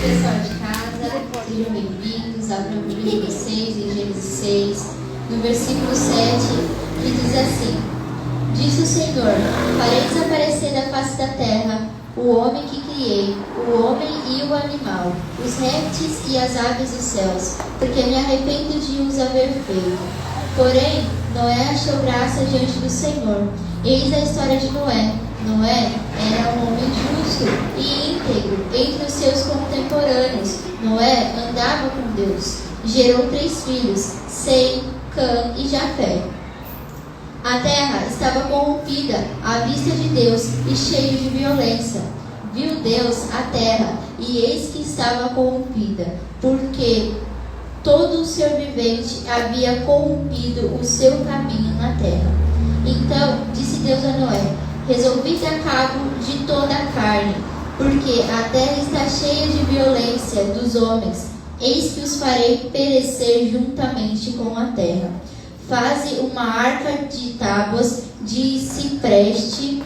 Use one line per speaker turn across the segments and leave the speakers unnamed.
pessoal de casa, sejam bem-vindos. Abra a Bíblia de vocês em Gênesis 6, no versículo 7, que diz assim: Disse o Senhor: farei desaparecer da face da terra o homem que criei, o homem e o animal, os répteis e as aves dos céus, porque me arrependo de os haver feito. Porém, Noé achou graça diante do Senhor. Eis a história de Noé. Noé era um homem justo e íntegro entre os seus contemporâneos. Noé andava com Deus. Gerou 3 filhos, Sem, Cã e Jafé. A terra estava corrompida à vista de Deus e cheia de violência. Viu Deus a terra, e eis que estava corrompida, porque todo o ser vivente havia corrompido o seu caminho na terra. Então disse Deus a Noé: resolvi dar cabo de toda a carne, porque a terra está cheia de violência dos homens. Eis que os farei perecer juntamente com a terra. Faze uma arca de tábuas de cipreste,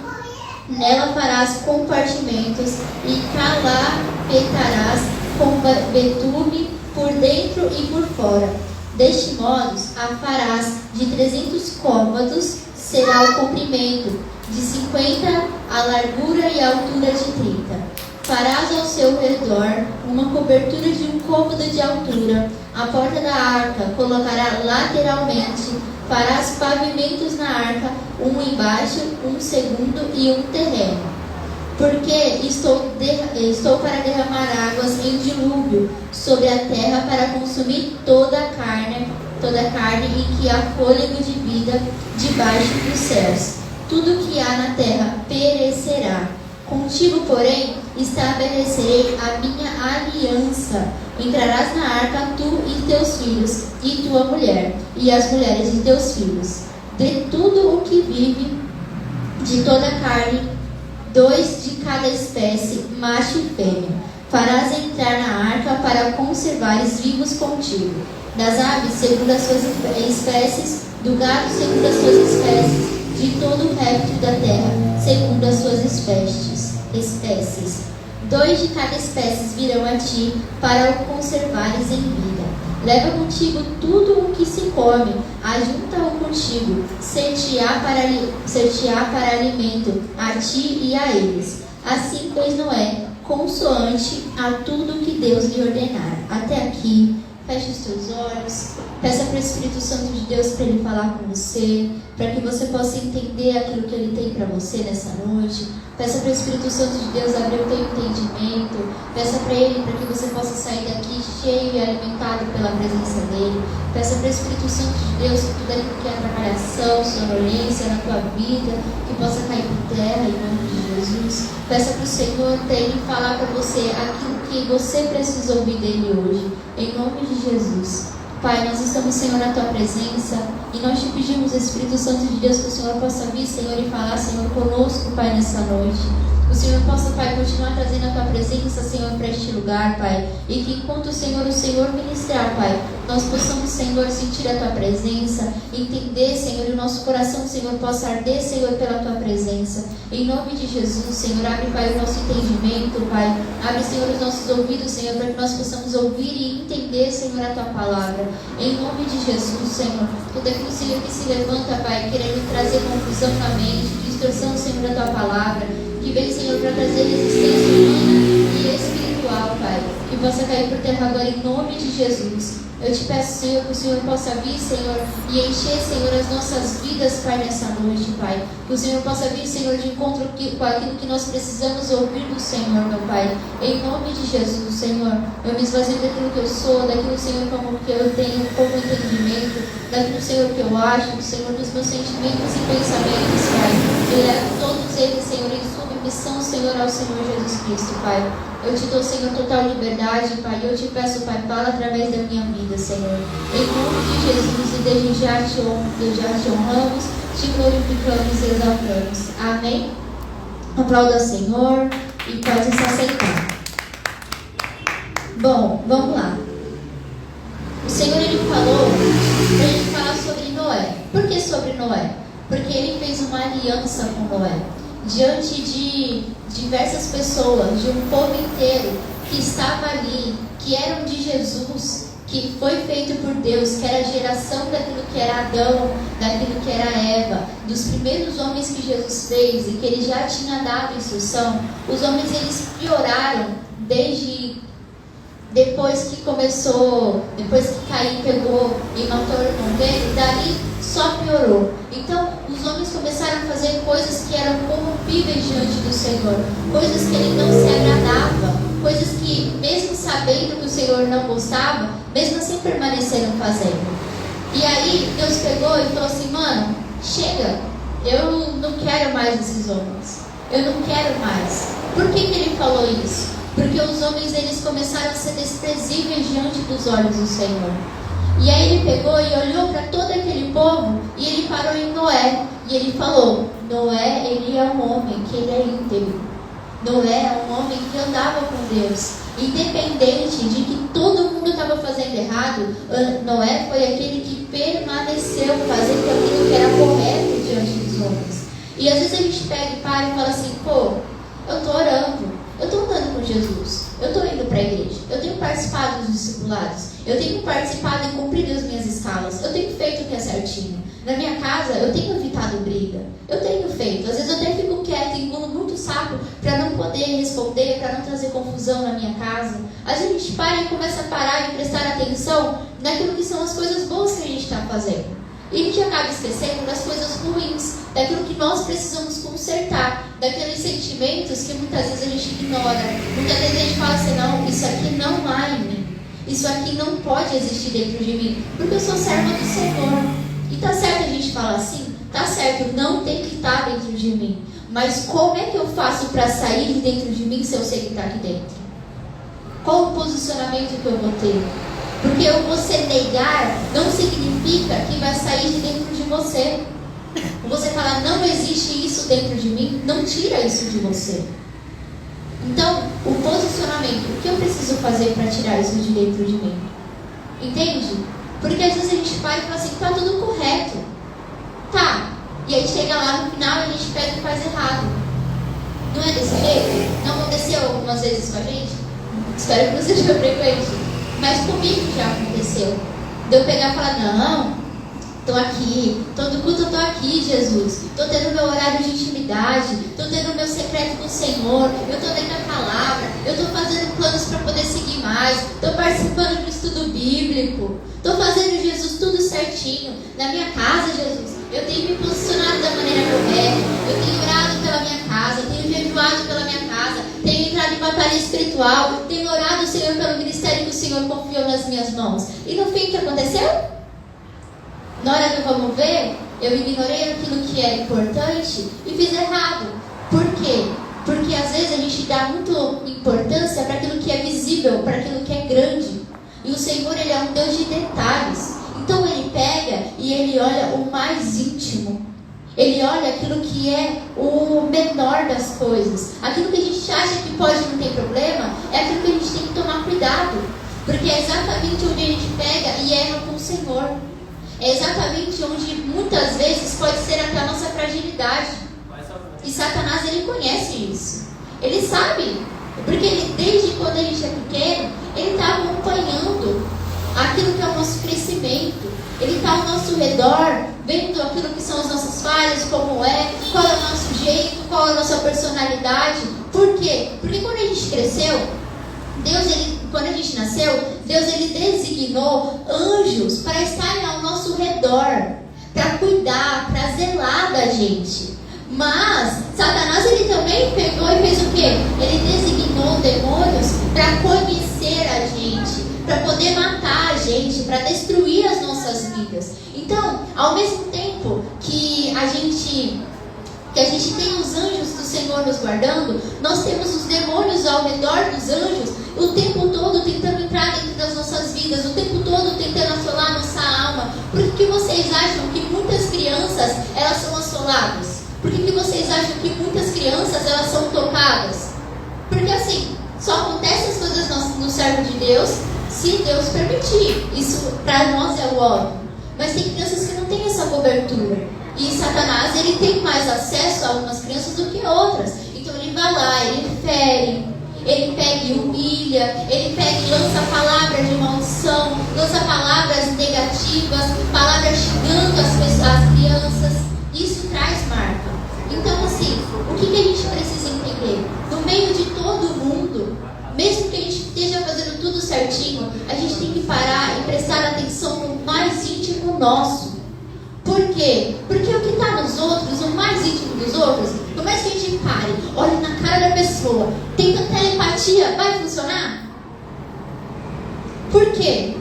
nela farás compartimentos e calapetarás com betume por dentro e por fora. Deste modo a farás de 300 côvados, será o comprimento, de 50 a largura e a altura de 30. Farás ao seu redor uma cobertura de 1 côvado de altura. A porta da arca colocará lateralmente. Farás pavimentos na arca, um embaixo, um segundo e um terreno. Porque estou para derramar águas em dilúvio sobre a terra para consumir toda a carne e que há fôlego de vida debaixo dos céus. Tudo que há na terra perecerá. Contigo, porém, estabelecerei a minha aliança. Entrarás na arca, tu e teus filhos, e tua mulher, e as mulheres de teus filhos. De tudo o que vive, de toda a carne, 2 de cada espécie, macho e fêmea. Farás entrar na arca para conservares vivos contigo. Das aves, segundo as suas espécies, do gado, segundo as suas espécies, de todo o réptil da terra, segundo as suas espécies. 2 de cada espécie virão a ti, para o conservares em vida. Leva contigo tudo o que se come, ajunta-o contigo, ser-te-á para alimento, a ti e a eles. Assim fez Noé, consoante a tudo que Deus lhe ordenar. Até aqui. Feche os teus olhos, peça para o Espírito Santo de Deus para Ele falar com você, para que você possa entender aquilo que Ele tem para você nessa noite. Peça para o Espírito Santo de Deus abrir o teu entendimento, peça para Ele para que você possa sair daqui cheio e alimentado pela presença dEle. Peça para o Espírito Santo de Deus que tudo aquilo que é atrapalhação, sonolência na tua vida, que possa cair por terra em nome de Jesus. Peça para o Senhor para Ele falar para você aquilo que você precisa ouvir dEle hoje, em nome de Jesus. Pai, nós estamos, Senhor, na Tua presença e nós te pedimos, Espírito Santo de Deus, que o Senhor possa vir, Senhor, e falar, Senhor, conosco, Pai, nessa noite. O Senhor possa, Pai, continuar trazendo a Tua presença, Senhor, para este lugar, Pai. E que enquanto o Senhor ministrar, Pai, nós possamos, Senhor, sentir a Tua presença, entender, Senhor, e o nosso coração, Senhor, possa arder, Senhor, pela Tua presença. Em nome de Jesus, Senhor, abre, Pai, o nosso entendimento, Pai. Abre, Senhor, os nossos ouvidos, Senhor, para que nós possamos ouvir e entender, Senhor, a Tua palavra. Em nome de Jesus, Senhor, tudo aquilo, Senhor, que se levanta, Pai, querendo trazer confusão na mente, distorção, Senhor, da Tua palavra, que vem, Senhor, para trazer resistência humana e espiritual, Pai, que possa cair por terra agora em nome de Jesus. Eu te peço, Senhor, que o Senhor possa vir, Senhor, e encher, Senhor, as nossas vidas, Pai, nessa noite, Pai. Que o Senhor possa vir, Senhor, de encontro com aquilo que nós precisamos ouvir do Senhor, meu Pai. Em nome de Jesus, Senhor, eu me esvazio daquilo que eu sou, daquilo, Senhor, como que eu tenho como entendimento, daquilo, Senhor, que eu acho, Senhor, dos meus sentimentos e pensamentos, Pai. Eu levo todos eles, Senhor, em submissão, Senhor, ao Senhor Jesus Cristo, Pai. Eu te dou, Senhor, total liberdade, Pai. Eu te peço, Pai, fala através da minha vida, Senhor. Em nome de Jesus, e desde já te honramos, te glorificamos e exaltamos. Amém? Aplauda ao Senhor e pode se aceitar. Bom, vamos lá. O Senhor, Ele falou para a gente falar sobre Noé. Por que sobre Noé? Porque Ele fez uma aliança com Noé. Diante de diversas pessoas, de um povo inteiro, que estava ali, que eram de Jesus, que foi feito por Deus, que era a geração daquilo que era Adão, daquilo que era Eva, dos primeiros homens que Jesus fez e que ele já tinha dado instrução, os homens eles pioraram desde depois que Caim pegou e matou o irmão dele, dali só piorou. Então os homens começaram a fazer coisas que eram corrompíveis diante do Senhor, coisas que ele não se agradava, coisas que mesmo sabendo que o Senhor não gostava, mesmo assim permaneceram fazendo. E aí Deus pegou e falou assim: mano, chega, eu não quero mais esses homens, eu não quero mais. Por que ele falou isso? Porque os homens eles começaram a ser desprezíveis diante dos olhos do Senhor. E aí ele pegou e olhou para todo aquele povo e ele parou em Noé. E ele falou: Noé, ele é um homem que ele é íntegro. Noé é um homem que andava com Deus. Independente de que todo mundo estava fazendo errado, Noé foi aquele que permaneceu fazendo aquilo que era correto diante dos homens. E às vezes a gente pega e para e fala assim: pô, eu estou orando, eu estou andando com Jesus, eu estou indo para a igreja, eu tenho participado dos discipulados, eu tenho participado e cumprido as minhas escalas, eu tenho feito o que é certinho. Na minha casa, eu tenho evitado briga, eu tenho feito. Às vezes eu até fico quieta, engulo muito saco para não poder responder, para não trazer confusão na minha casa. Às vezes a gente para e começa a parar e prestar atenção naquilo que são as coisas boas que a gente está fazendo. E a gente acaba esquecendo das coisas ruins, daquilo que nós precisamos consertar, daqueles sentimentos que muitas vezes a gente ignora. Muitas vezes a gente fala assim: não, isso aqui não há em mim, isso aqui não pode existir dentro de mim, porque eu sou serva do Senhor. E tá certo a gente falar assim? Tá certo, não tem que estar dentro de mim. Mas como é que eu faço para sair de dentro de mim se eu sei que está aqui dentro? Qual o posicionamento que eu vou ter? Porque você negar não significa que vai sair de dentro de você. Você falar: não existe isso dentro de mim, não tira isso de você. Então, o posicionamento, o que eu preciso fazer para tirar isso de dentro de mim? Entende? Porque às vezes a gente vai e fala assim: tá tudo correto. Tá. E aí chega lá no final e a gente pega e faz errado. Não é desse jeito? Não aconteceu algumas vezes com a gente? Espero que não seja frequente. Mas comigo já aconteceu. De eu pegar e falar: não, estou aqui, todo culto eu estou aqui, Jesus. Estou tendo meu horário de intimidade, estou tendo meu secreto com o Senhor, eu estou lendo a palavra, eu estou fazendo planos para poder seguir mais, estou participando do estudo bíblico, estou fazendo, Jesus, tudo certinho. Na minha casa, Jesus, eu tenho me posicionado da maneira correta, eu tenho orado pela minha casa, tenho jejuado pela minha casa, tenho entrado em batalha espiritual, tenho orado, Senhor, pelo ministério que o Senhor confiou nas minhas mãos. E no fim, o que aconteceu? Na hora do vamos ver, eu ignorei aquilo que era importante e fiz errado. Por quê? Porque às vezes a gente dá muita importância para aquilo que é visível, para aquilo que é grande. E o Senhor, Ele é um Deus de detalhes. Então Ele pega e Ele olha o mais íntimo. Ele olha aquilo que é o menor das coisas. Aquilo que a gente acha que pode não ter problema, é aquilo que a gente tem que tomar cuidado. Porque é exatamente onde a gente pega e erra com o Senhor. É exatamente onde muitas vezes pode ser até a nossa fragilidade. E Satanás, ele conhece isso. Ele sabe. Porque ele, desde quando a gente é pequeno, ele está acompanhando aquilo que é o nosso crescimento. Ele está ao nosso redor, vendo aquilo que são as nossas falhas, como é, qual é o nosso jeito, qual é a nossa personalidade. Por quê? Porque quando a gente cresceu, quando a gente nasceu, Deus ele designou anjos para estarem ao nosso redor, para cuidar, para zelar da gente. Mas Satanás ele também pegou e fez o quê? Ele designou demônios para conhecer a gente, para poder matar a gente, para destruir as nossas vidas. Então, ao mesmo tempo que a gente tem os anjos do Senhor nos guardando, nós temos os demônios ao redor dos anjos, o tempo todo tentando entrar dentro das nossas vidas, o tempo todo tentando assolar nossa alma. Por que vocês acham que muitas crianças, elas são assoladas? Por que vocês acham que muitas crianças, elas são tocadas? Porque assim, só acontecem as coisas no servo de Deus, se Deus permitir. Isso para nós é o óbvio. Mas tem crianças que não têm essa cobertura. E Satanás, ele tem mais acesso a algumas crianças do que outras. Então ele vai lá, ele fere, ele pega e humilha, família, ele pega e lança palavras de maldição, lança palavras negativas, palavras xingando as pessoas, as crianças. Isso traz marca. Então, assim, o que a gente precisa entender? No meio de todo mundo, mesmo que a gente esteja fazendo tudo certinho, a gente tem que parar e prestar atenção no mais íntimo nosso. Por quê? Porque o que está nos outros, o mais íntimo dos outros, por mais que a gente pare, olhe na cara da pessoa, tenta telepatia, vai funcionar? Por quê?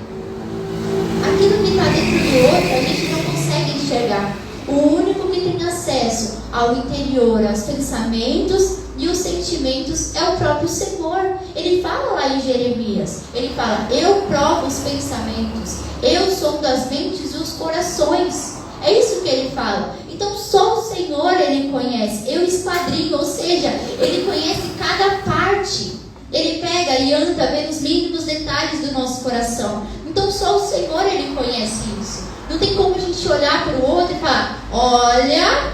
Aquilo que está dentro do outro, a gente não consegue enxergar. O único que tem acesso ao interior, aos pensamentos e os sentimentos é o próprio Senhor. Ele fala lá em Jeremias, ele fala: eu provo os pensamentos, eu sondo as mentes e os corações. É isso que ele fala. Então só o Senhor ele conhece. Eu esquadrinho, ou seja, ele conhece cada parte. Ele pega e anda vendo os mínimos detalhes do nosso coração. Então só o Senhor ele conhece isso. Não tem como a gente olhar para o outro e falar: olha,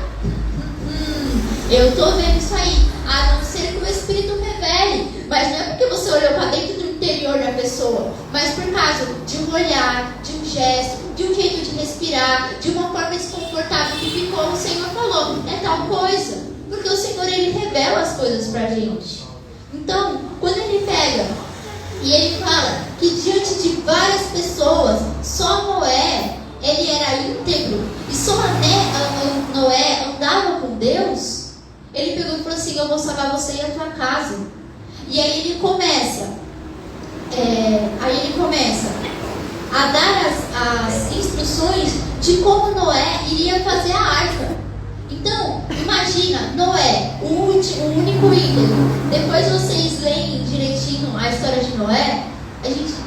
eu estou vendo isso aí. A não ser que o Espírito revele. Mas não é porque você olhou para dentro do interior da pessoa, mas por causa de um olhar, de um gesto, de um jeito de respirar, de uma forma desconfortável que ficou, o Senhor falou: é tal coisa. Porque o Senhor ele revela as coisas para a gente. Então, quando ele pega e ele fala que diante de várias pessoas, só Noé ele era íntegro e só Noé andava com Deus, ele pegou e falou assim: eu vou salvar você e a tua casa. E aí ele começa a dar as instruções de como Noé iria fazer a arca. Então, imagina, Noé, o único íntegro. Depois vocês leem direitinho a história de Noé.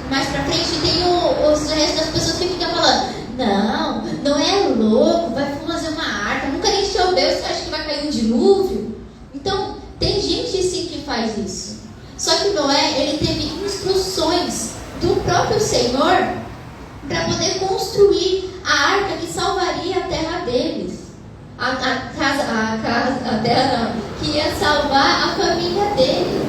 Mais pra frente tem os restos das pessoas que ficam falando: não, Noé é louco, vai fazer uma arca, nunca nem choveu, você acha que vai cair um dilúvio? Então, tem gente sim que faz isso. Só que Noé, ele teve instruções do próprio Senhor para poder construir a arca que salvaria a terra deles. A terra não, que ia salvar a família dele.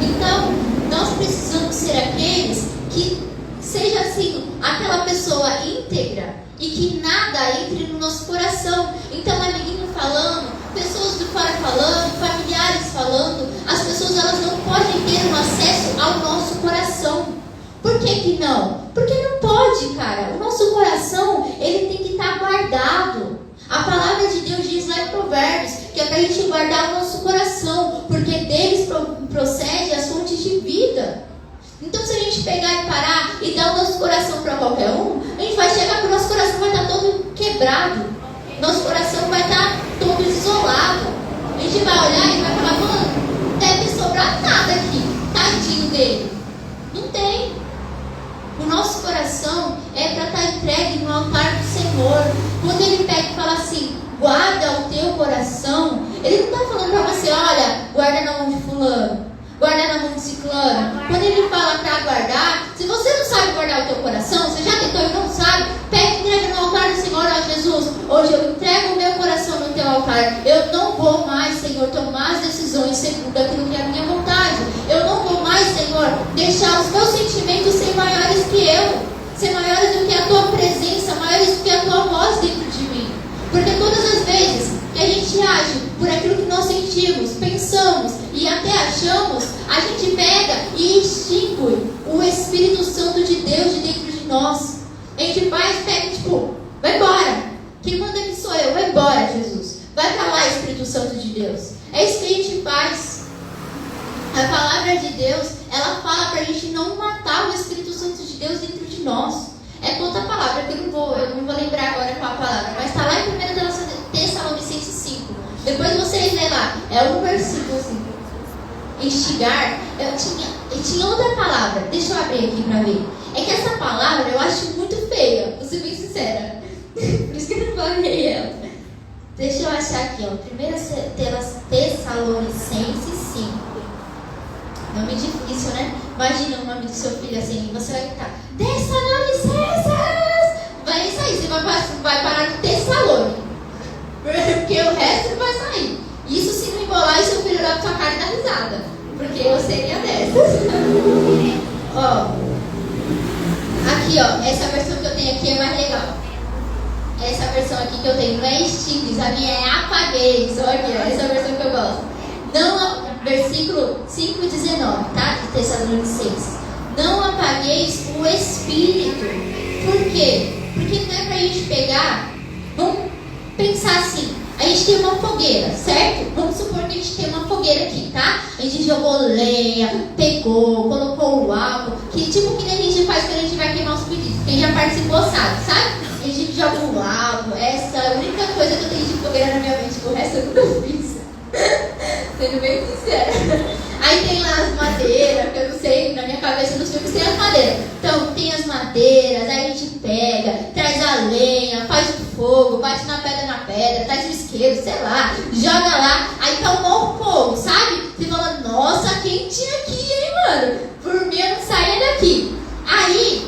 Então, nós precisamos ser aqueles que seja assim, aquela pessoa íntegra e que nada entre no nosso coração. Então, amiguinho falando, pessoas de fora falando, familiares falando, as pessoas elas não podem ter um acesso ao nosso coração. Por que não? Porque não pode, cara. O nosso coração, ele tem que estar guardado. A palavra de Deus diz lá em Provérbios que é para a gente guardar o nosso coração, porque deles procede as fontes de vida. Então, se a gente pegar e parar e dar o nosso coração para qualquer um, a gente vai chegar que o nosso coração vai estar todo quebrado. Nosso coração vai estar todo isolado. A gente vai olhar e vai falar: mano, deve sobrar nada aqui. Tadinho dele. Não tem. O nosso coração é para estar entregue no altar do Senhor. Quando ele pega e fala assim: guarda o teu coração, ele não está falando para você: olha, guarda na mão de fulano, guarda na mão de ciclano. Quando ele fala para guardar, se você não sabe guardar o teu coração, você já tentou e não sabe, pega e entrega no altar do Senhor. Ó Jesus, hoje eu entrego o meu coração no teu altar. Eu não vou mais, Senhor, tomar as decisões segundo aquilo que é a minha vontade. Eu não vou mais, Senhor, deixar os meus sentimentos ser maiores que eu, ser maiores do que a tua presença, maiores do que a tua voz dentro de mim. Porque todas as vezes que a gente age por aquilo que nós sentimos, pensamos e até achamos, a gente pega e extingue o Espírito Santo de Deus de dentro de nós. A gente faz, pega tipo: vai embora, quem manda aqui sou eu, vai embora, Jesus, vai pra lá, Espírito Santo de Deus. É isso que a gente faz. A palavra de Deus, ela fala pra gente não matar o Espírito Santo de Deus dentro de nós. É outra palavra que eu não vou lembrar agora qual a palavra, mas está lá em 1 Tessalonicenses 5. Depois vocês lêem lá, é um versículo assim. Instigar, eu tinha outra palavra, deixa eu abrir aqui para ver. É que essa palavra eu acho muito feia, vou ser bem sincera. Por isso que eu não falei ela. Deixa eu achar aqui, ó. 1 Tessalonicenses 5. Nome difícil, né? Imagina o nome do seu filho assim, você vai gritar: Tessalonicenses! Vai sair, você vai parar no Tessalônica. Porque o resto não vai sair. Isso se não embolar e seu filho olhar pra sua cara e dar risada. Porque eu seria dessas. Ó, aqui, ó, essa versão que eu tenho aqui é mais legal. Essa versão aqui que eu tenho não é extingues, a minha é apagueis. Olha aqui, ó, essa é a versão que eu gosto. Não, versículo 5:19, tá? De Tessalonicenses. Não apagueis o Espírito. Por quê? Porque não é pra gente pegar. Vamos pensar assim. A gente tem uma fogueira, certo? Vamos supor que a gente tem uma fogueira aqui, tá? A gente jogou lenha, pegou, colocou o álcool. Tipo que nem a gente faz quando a gente vai queimar os pedidos. Quem já participou sabe? A gente joga o álcool. Essa é a única coisa que eu tenho de fogueira na minha mente. O resto eu nunca fiz. Sendo bem sincera. Aí tem lá as madeiras, que eu não sei, na minha cabeça nos filmes tem as madeiras. Então tem as madeiras, aí a gente pega, traz a lenha, faz o fogo, bate na pedra, traz o isqueiro, sei lá, joga lá, aí tá um bom fogo, sabe? Você fala, nossa, quentinho aqui, hein, mano? Por mim eu não saia daqui. Aí,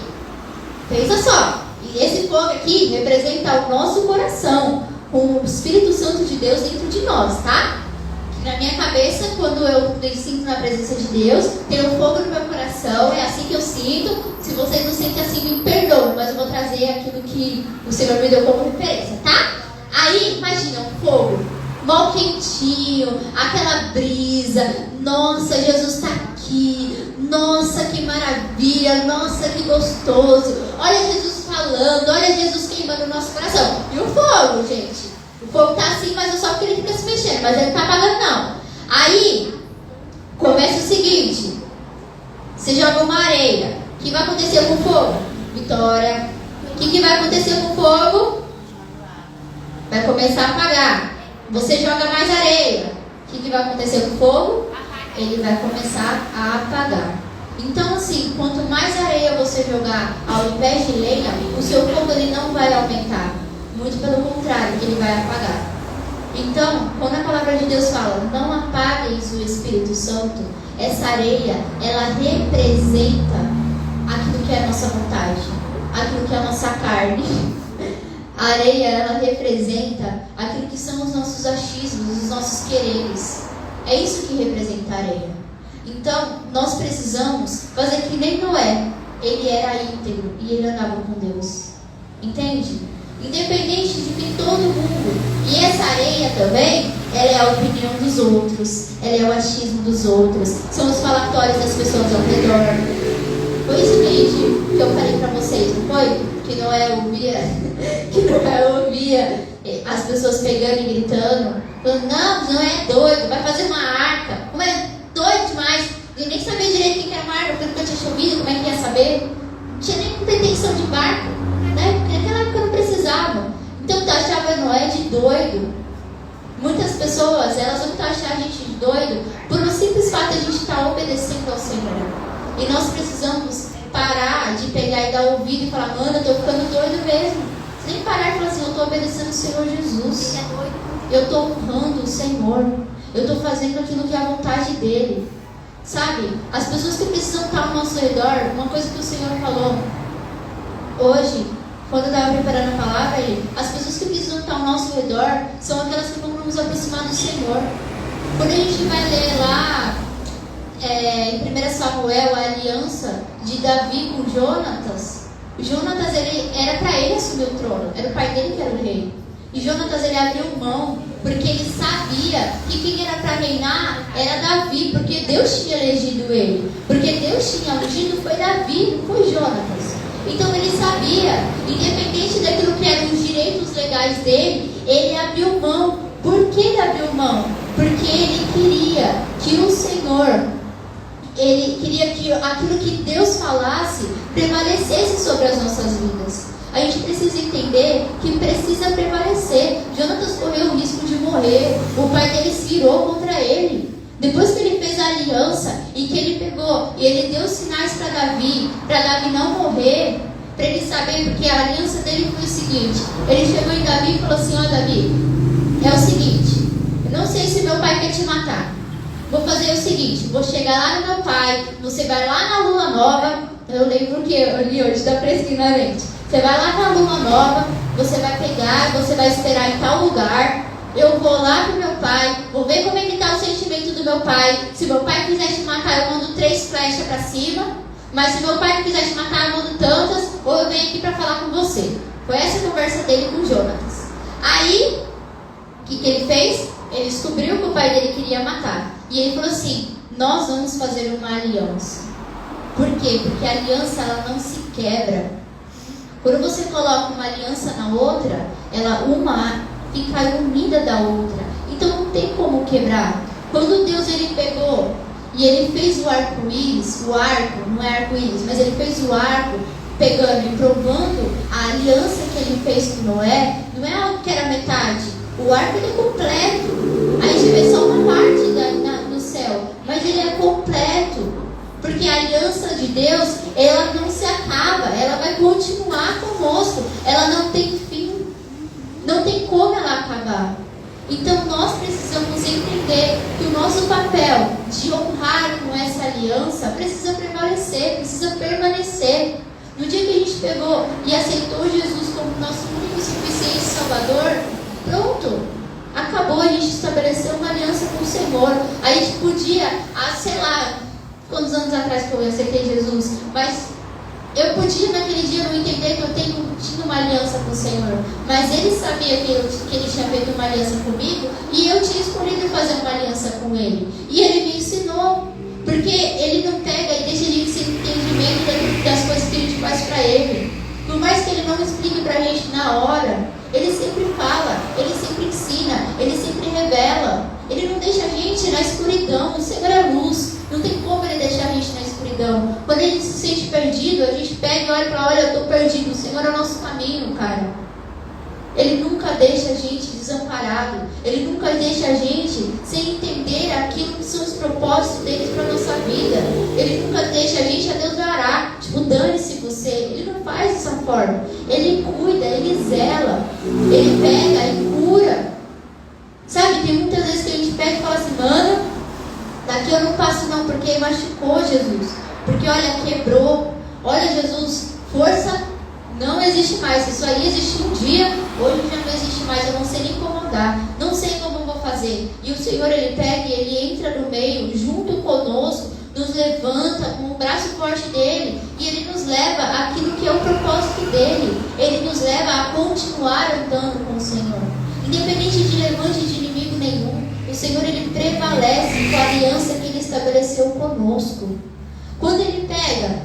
pensa só, e esse fogo aqui representa o nosso coração, com o Espírito Santo de Deus dentro de nós, tá? Na minha cabeça, quando eu me sinto na presença de Deus, tem um fogo no meu coração, é assim que eu sinto. Se vocês não sentem assim, me perdoem, mas eu vou trazer aquilo que o Senhor me deu como referência, tá? Aí, imagina um fogo, mal quentinho, aquela brisa, nossa, Jesus está aqui, nossa, que maravilha, nossa, que gostoso, olha Jesus falando, olha Jesus queimando o nosso coração. E o fogo, gente? O fogo tá assim, mas é só porque ele fica se mexendo, mas ele não tá apagando não. Aí, começa o seguinte. Você joga uma areia. O que vai acontecer com o fogo? Vitória. O que vai acontecer com o fogo? Vai começar a apagar. Você joga mais areia. O que vai acontecer com o fogo? Ele vai começar a apagar. Então assim, quanto mais areia você jogar ao invés de lenha, o seu fogo ele não vai aumentar. Muito pelo contrário, ele vai apagar. Então, quando a palavra de Deus fala, não apagueis o Espírito Santo, essa areia, ela representa aquilo que é a nossa vontade, aquilo que é a nossa carne. A areia, ela representa aquilo que são os nossos achismos, os nossos quereres. É isso que representa a areia. Então, nós precisamos fazer que nem Noé. Ele era íntegro e ele andava com Deus. Entende? Independente de que todo mundo. E essa areia também, ela é a opinião dos outros, ela é o achismo dos outros, são os falatórios das pessoas ao redor. Foi isso que eu falei pra vocês, não foi? Que Noé ouvia as pessoas pegando e gritando, falando, não é doido, vai fazer uma arca, como é doido demais. Eu nem sabia direito o que era uma arca, porque nunca tinha chovido, como é que ia saber? Não tinha nem pretensão de barco, né? Porque naquela época não precisava. Então taxava Noé de doido. Muitas pessoas, elas vão taxar a gente de doido por um simples fato de a gente estar obedecendo ao Senhor. E nós precisamos parar de pegar e dar ouvido e falar, mano, eu estou ficando doido mesmo. Nem parar e falar assim, eu estou obedecendo o Senhor Jesus. Eu estou honrando o Senhor. Eu estou fazendo aquilo que é a vontade dEle. Sabe? As pessoas que precisam estar ao nosso redor, uma coisa que o Senhor falou hoje, quando eu estava preparando a palavra, as pessoas que precisam estar ao nosso redor são aquelas que vão nos aproximar do Senhor. Quando a gente vai ler lá em 1 Samuel a aliança de Davi com Jonatas, Jonatas era para ele assumir o trono, era o pai dele que era o rei. E Jonatas ele abriu mão porque ele sabia que quem era para reinar era Davi, porque Deus tinha elegido ele, porque Deus tinha ungido foi Davi, não foi Jonatas. Então ele sabia, independente daquilo que eram os direitos legais dele, ele abriu mão. Por que ele abriu mão? Porque ele queria que o Senhor, ele queria que aquilo que Deus falasse prevalecesse sobre as nossas vidas. A gente precisa entender que precisa prevalecer. Jonatas correu o risco de morrer. O pai dele se virou contra ele. Depois que ele fez a aliança e que ele pegou e ele deu sinais para Davi não morrer, para ele saber, porque a aliança dele foi o seguinte: ele chegou em Davi e falou assim: ó Davi, é o seguinte, eu não sei se meu pai quer te matar. Vou fazer o seguinte, vou chegar lá no meu pai, você vai lá na lua nova. Eu lembro que eu li hoje, está fresquinho na mente. Você vai lá na lua nova, você vai pegar, você vai esperar em tal lugar. Eu vou lá pro meu pai, vou ver como é que tá o sentimento do meu pai. Se meu pai quiser te matar, eu mando 3 flechas para cima. Mas se meu pai não quiser te matar, eu mando tantas, ou eu venho aqui para falar com você. Foi essa a conversa dele com Jonatas. Aí, o que ele fez? Ele descobriu que o pai dele queria matar. E ele falou assim: nós vamos fazer uma aliança. Por quê? Porque a aliança ela não se quebra. Quando você coloca uma aliança na outra, uma fica unida da outra. Então não tem como quebrar. Quando Deus ele pegou e ele fez o arco-íris, o arco, não é arco-íris, mas ele fez o arco, pegando e provando a aliança que ele fez com Noé, não é algo que era metade. O arco ele é completo. A gente vê só uma parte no céu, mas ele é completo. Porque a aliança de Deus, ela não se acaba, ela vai continuar conosco. Ela não tem fim. Não tem como ela acabar. Então nós precisamos entender que o nosso papel de honrar com essa aliança precisa prevalecer, precisa permanecer. No dia que a gente pegou e aceitou Jesus como nosso único e suficiente Salvador, pronto, acabou. A gente estabeleceu uma aliança com o Senhor. A gente podia, sei lá, quantos anos atrás que eu aceitei Jesus, mas eu podia naquele dia não entender que eu tinha uma aliança com o Senhor, mas Ele sabia que Ele tinha feito uma aliança comigo e eu tinha escolhido fazer uma aliança com Ele, e Ele me ensinou, porque Ele não pega e deixa a gente sem entendimento das coisas que a gente faz para Ele. Por mais que Ele não explique para a gente na hora, Ele sempre fala, Ele sempre ensina, Ele sempre revela. Ele não deixa a gente na escuridão. O Senhor é luz. Não tem como Ele deixar a gente na escuridão. Quando a gente se sente perdido, a gente pega e olha e fala: olha, eu estou perdido. O Senhor é o nosso caminho, cara. Ele nunca deixa a gente desamparado. Ele nunca deixa a gente sem entender aquilo que são os propósitos dele para a nossa vida. Ele nunca deixa a gente a Deus dará. Tipo, dane-se você. Ele não faz dessa forma. Ele cuida, Ele zela. Ele pega e cura. Sabe, tem muitas vezes que a gente pega e fala assim: mano, daqui eu não passo não, porque machucou Jesus. Porque olha, quebrou. Olha, Jesus, força não existe mais. Isso aí existe um dia, hoje já não existe mais. Eu não sei nem como andar, não sei como eu vou fazer. E o Senhor, Ele pega e Ele entra no meio, junto conosco, nos levanta com o braço forte dEle, e Ele nos leva àquilo que é o propósito dEle. Ele nos leva a continuar andando com o Senhor. Independente de levante de inimigo nenhum, o Senhor Ele prevalece com a aliança que Ele estabeleceu conosco. Quando Ele pega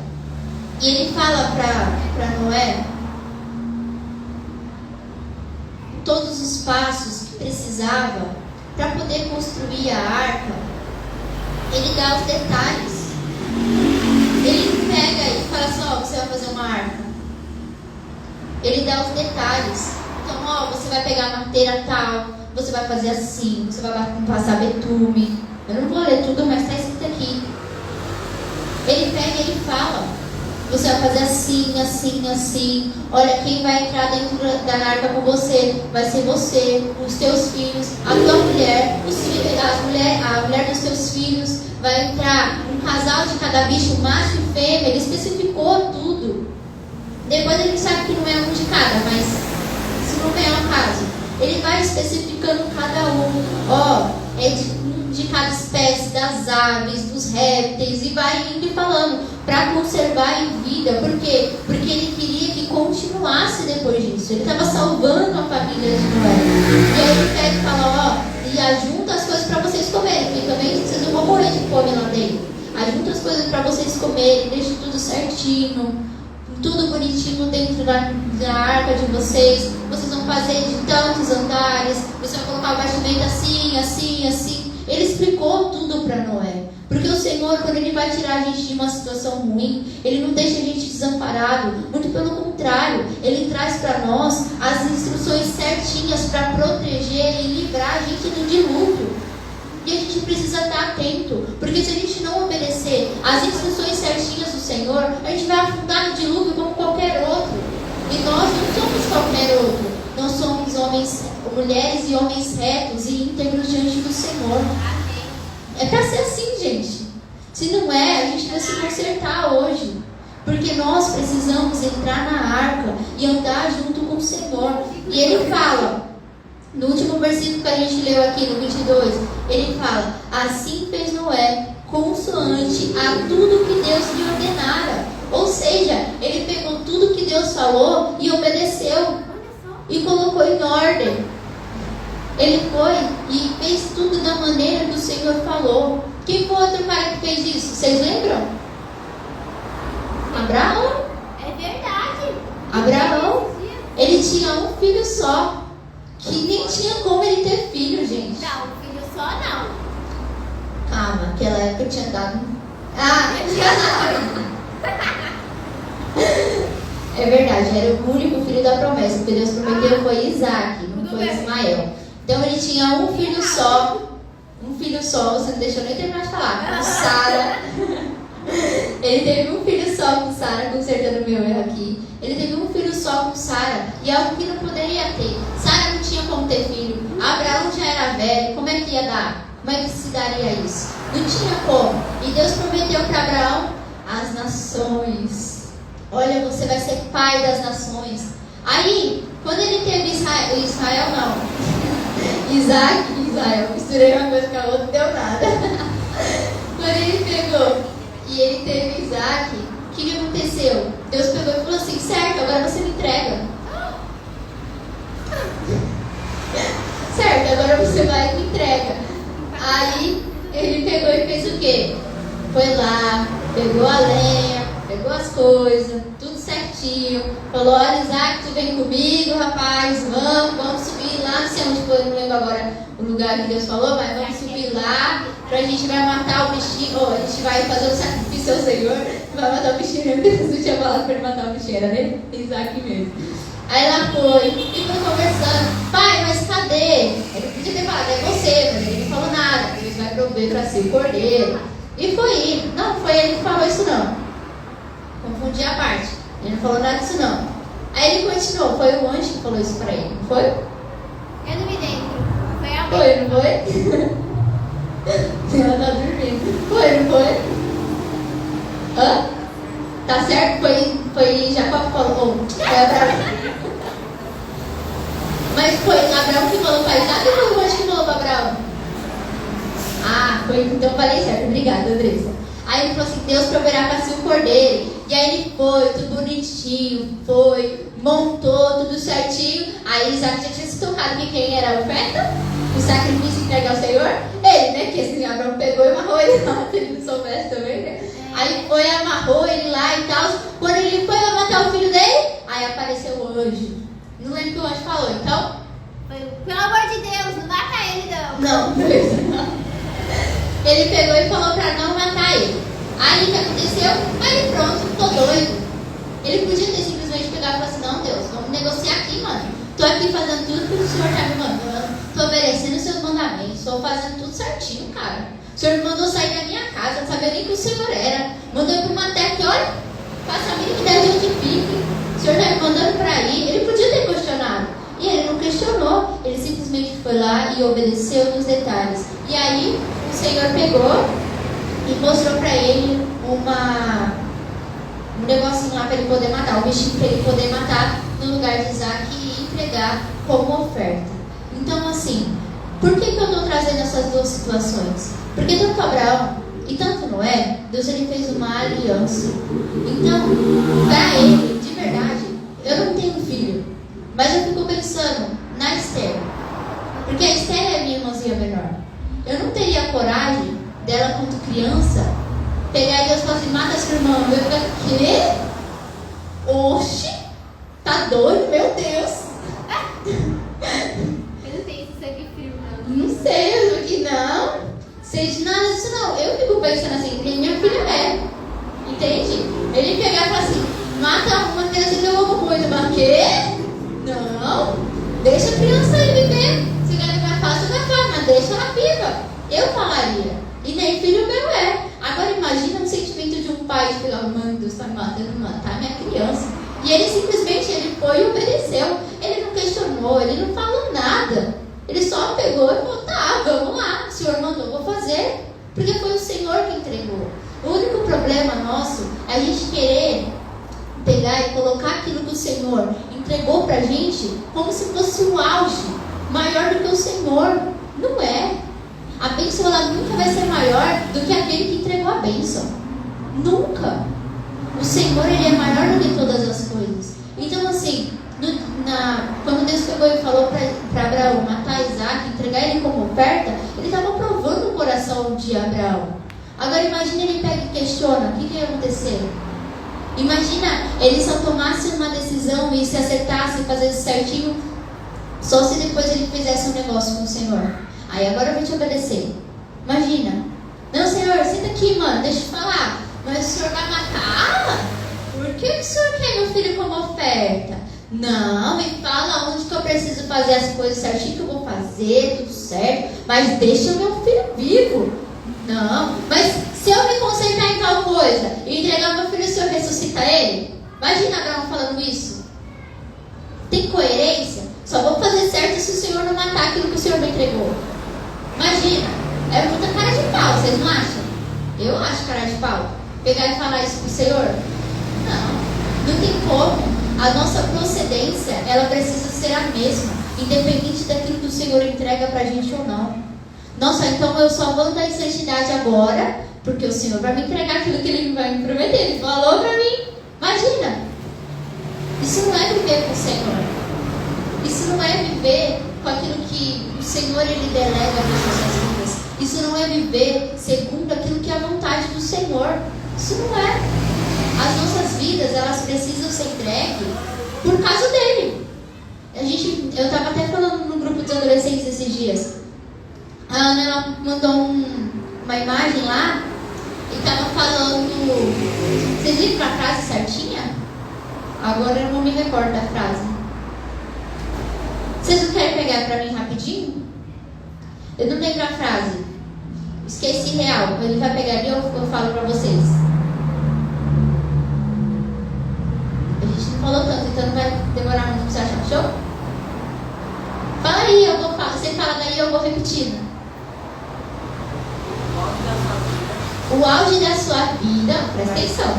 e Ele fala para Noé todos os passos que precisava para poder construir a arca, Ele dá os detalhes. Ele pega e fala assim: ó, você vai fazer uma arca. Ele dá os detalhes. Então, ó, você vai pegar a madeira tal, você vai fazer assim, você vai passar betume. Eu não vou ler tudo, mas está escrito aqui. Ele pega e Ele fala: você vai fazer assim, assim, assim. Olha, quem vai entrar dentro da arca com você vai ser você, os teus filhos, a tua mulher, a mulher dos teus filhos. Vai entrar um casal de cada bicho, macho e fêmea. Ele especificou tudo. Depois a gente sabe que não é um de cada, mas se não vem ao caso, Ele vai especificando cada um. Ó, é de cada espécie, das aves, dos répteis, e vai indo e falando para conservar em vida. Por quê? Porque Ele queria que continuasse depois disso. Ele estava salvando a família de Noé. E aí Ele pega e fala: ó, e ajunta as coisas para vocês comerem, porque também vocês não vão morrer de fome lá dentro. Ajunta as coisas para vocês comerem, deixe tudo certinho, tudo bonitinho dentro da arca de vocês. Vocês vão fazer de tantos andares, você vai colocar o bastimento assim, assim, assim. Ele explicou tudo para Noé. Porque o Senhor, quando Ele vai tirar a gente de uma situação ruim, Ele não deixa a gente desamparado. Muito pelo contrário, Ele traz para nós as instruções certinhas para proteger e livrar a gente do dilúvio. E a gente precisa estar atento, porque se a gente não obedecer às instruções certinhas do Senhor, a gente vai afundar no dilúvio como qualquer outro. E nós não somos qualquer outro. Nós somos mulheres e homens retos e íntegros diante do Senhor. É para ser assim, gente. Se não é, a gente vai se consertar hoje. Porque nós precisamos entrar na arca e andar junto com o Senhor. E Ele fala, no último versículo que a gente leu aqui, no 22, Ele fala: assim fez Noé, consoante a tudo que Deus lhe ordenara. falou e obedeceu. E colocou em ordem. Ele foi e fez tudo da maneira que o Senhor falou. Quem foi o outro cara que fez isso? Vocês lembram? Abraão.
É verdade.
Abraão. Ele tinha um filho só. Que nem tinha como ele ter filho, gente.
Não, filho só não.
Calma, naquela época tinha dado. É verdade, era o único filho da promessa. O que Deus prometeu foi Isaac, não foi Ismael. Então ele tinha um filho só. Um filho só, você não deixou nem terminar de falar. Com Sara. Ele teve um filho só com Sara, consertando o meu erro aqui. Ele teve um filho só com Sara. E algo que não poderia ter. Sara não tinha como ter filho. Abraão já era velho. Como é que ia dar? Como é que se daria isso? Não tinha como. E Deus prometeu para Abraão as nações. Olha, você vai ser pai das nações. Aí, quando ele teve Israel não. Isaac e Israel. Misturei uma coisa com a outra, não deu nada. Quando ele pegou e ele teve Isaac, o que aconteceu? Deus pegou e falou assim, certo, agora você me entrega. Certo, agora você vai e me entrega. Aí ele pegou e fez o quê? Foi lá, pegou a lenha, pegou as coisas, tudo certinho. Falou, olha Isaac, tu vem comigo, rapaz, vamos subir lá, não sei onde foi, não lembro agora o lugar que Deus falou, mas vamos subir lá, a gente vai matar o bichinho, ou a gente vai fazer o sacrifício ao Senhor, vai matar o bichinho, porque Deus não tinha falado para ele matar o bichinho, era né? Isaac mesmo. Aí ela foi, e foi conversando, pai, mas cadê? Ele podia ter falado, é você, mas ele não falou nada, Deus vai prover para si o cordeiro. E foi indo, não foi ele que falou isso não, confundi a parte, ele não falou nada disso não. Aí ele continuou, foi o anjo que falou isso para ele, não foi?
Eu não me lembro. Foi a
Foi, não foi? Ela tá dormindo. Foi, não foi? Hã? Tá certo? Foi Jacó que falou. Foi Abraão. Mas foi Abraão que falou para Isaac ou foi o anjo que falou para Abraão? Ah, foi. Então eu falei certo. Obrigada, Andressa. Aí ele falou assim, Deus proverá para si o cordeiro. E aí ele foi, tudo bonitinho, foi, montou tudo certinho. Aí Isaac já tinha se tocado que quem era a oferta? O sacrifício entregue ao Senhor? Ele, né? Que esse Abraão pegou e amarrou ele lá, se ele não soubesse também, né? Aí foi, amarrou ele lá e tal. Quando ele foi matar o filho dele, aí apareceu o anjo. Não lembro o que o anjo falou, então?
Foi, pelo amor de Deus, não mata ele não.
Não, não foi isso não. Ele pegou e falou pra não matar ele. Aí o que aconteceu? Aí pronto, ficou doido. Ele podia ter simplesmente pegado e falado assim, não Deus, vamos negociar aqui, mano. Tô aqui fazendo tudo que o Senhor tá me mandando. Tô obedecendo os seus mandamentos. Tô fazendo tudo certinho, cara. O Senhor me mandou sair da minha casa, não sabia nem que o Senhor era. Mandou ir pra uma terra que, olha, faça a mínima ideia de onde fique. O Senhor tá me mandando pra ir. Ele podia ter questionado. E ele não questionou. Ele simplesmente foi lá e obedeceu nos detalhes. E aí, o Senhor pegou e mostrou pra ele um negocinho lá para ele poder matar, um bichinho para ele poder matar no lugar de Isaac e entregar como oferta. Então assim, por que eu estou trazendo essas duas situações? Porque tanto Abraão e tanto Noé, Deus ele fez uma aliança. Então, para ele, de verdade, eu não tenho filho, mas eu fico pensando na Esther, porque a Esther é a minha irmãzinha menor. Eu não teria coragem dela quando criança pegar e Deus falar assim, mata sua irmã. Eu ficar, quê? Oxi, tá doido? Meu Deus.
Eu não tenho esse sangue frio não.
Não sei, eu acho que não. Sei de nada disso não. Eu fico pensando assim, quem minha filha é. Entende? Ele pegar e falar assim, mata uma criança que eu amo muito. Mas quê? Não. Deixa a criança aí viver. Se ela vai fácil, vai fácil, mas deixa ela viva. Eu falaria. E nem filho meu é. Agora imagina o sentimento de um pai de falar, mãe, Deus está me mandando matar minha criança. E ele simplesmente ele foi e obedeceu. Ele não questionou, ele não falou nada. Ele só pegou e falou, tá, vamos lá. O Senhor mandou, vou fazer. Porque foi o Senhor que entregou. O único problema nosso é a gente querer pegar e colocar aquilo que o Senhor entregou pra gente como se fosse o auge, maior do que o Senhor. Não é. A bênção ela nunca vai ser maior do que aquele que entregou a bênção. Nunca. O Senhor ele é maior do que todas as coisas. Então assim, quando Deus pegou e falou para Abraão matar Isaac, entregar ele como oferta, ele estava provando o coração de Abraão. Agora imagina ele pega e questiona, o que ia acontecer? Imagina ele só tomasse uma decisão e se acertasse e fizesse certinho, só se depois ele fizesse um negócio com o Senhor. Aí agora eu vou te obedecer. Imagina. Não, Senhor, senta aqui, mano, deixa eu falar. Mas o Senhor vai matar? Por que o Senhor quer meu filho como oferta? Não, me fala onde que eu preciso fazer as coisas certinho que eu vou fazer, tudo certo. Mas deixa o meu filho vivo. Não, mas se eu me concentrar em tal coisa e entregar meu filho, o Senhor ressuscita ele? Imagina Abraão falando isso. Tem coerência? Só vou fazer certo se o Senhor não matar aquilo que o Senhor me entregou. Imagina, é muita cara de pau, vocês não acham? Eu acho cara de pau. Pegar e falar isso pro Senhor? Não tem como. A nossa procedência, ela precisa ser a mesma, independente daquilo que o Senhor entrega pra gente ou não. Nossa, então eu só vou andar em santidade agora, porque o Senhor vai me entregar aquilo que Ele vai me prometer. Ele falou pra mim. Imagina. Isso não é viver com o Senhor. Isso não é viver com aquilo que o Senhor Ele delega nas nossas vidas. Isso não é viver segundo aquilo que é a vontade do Senhor. Isso não é. As nossas vidas, elas precisam ser entregues por causa dele. Eu estava até falando no grupo dos adolescentes esses dias. A Ana, ela mandou uma imagem lá e estava falando. Vocês viram a frase certinha? Agora eu não me recordo da frase. Vocês não querem pegar para mim rapidinho? Eu não lembro a frase. Esqueci real. Ele vai pegar ali, eu falo para vocês. A gente não falou tanto, então não vai demorar muito para você achar. Show? Fala aí, você fala daí, eu vou repetindo. O auge da sua vida, presta atenção.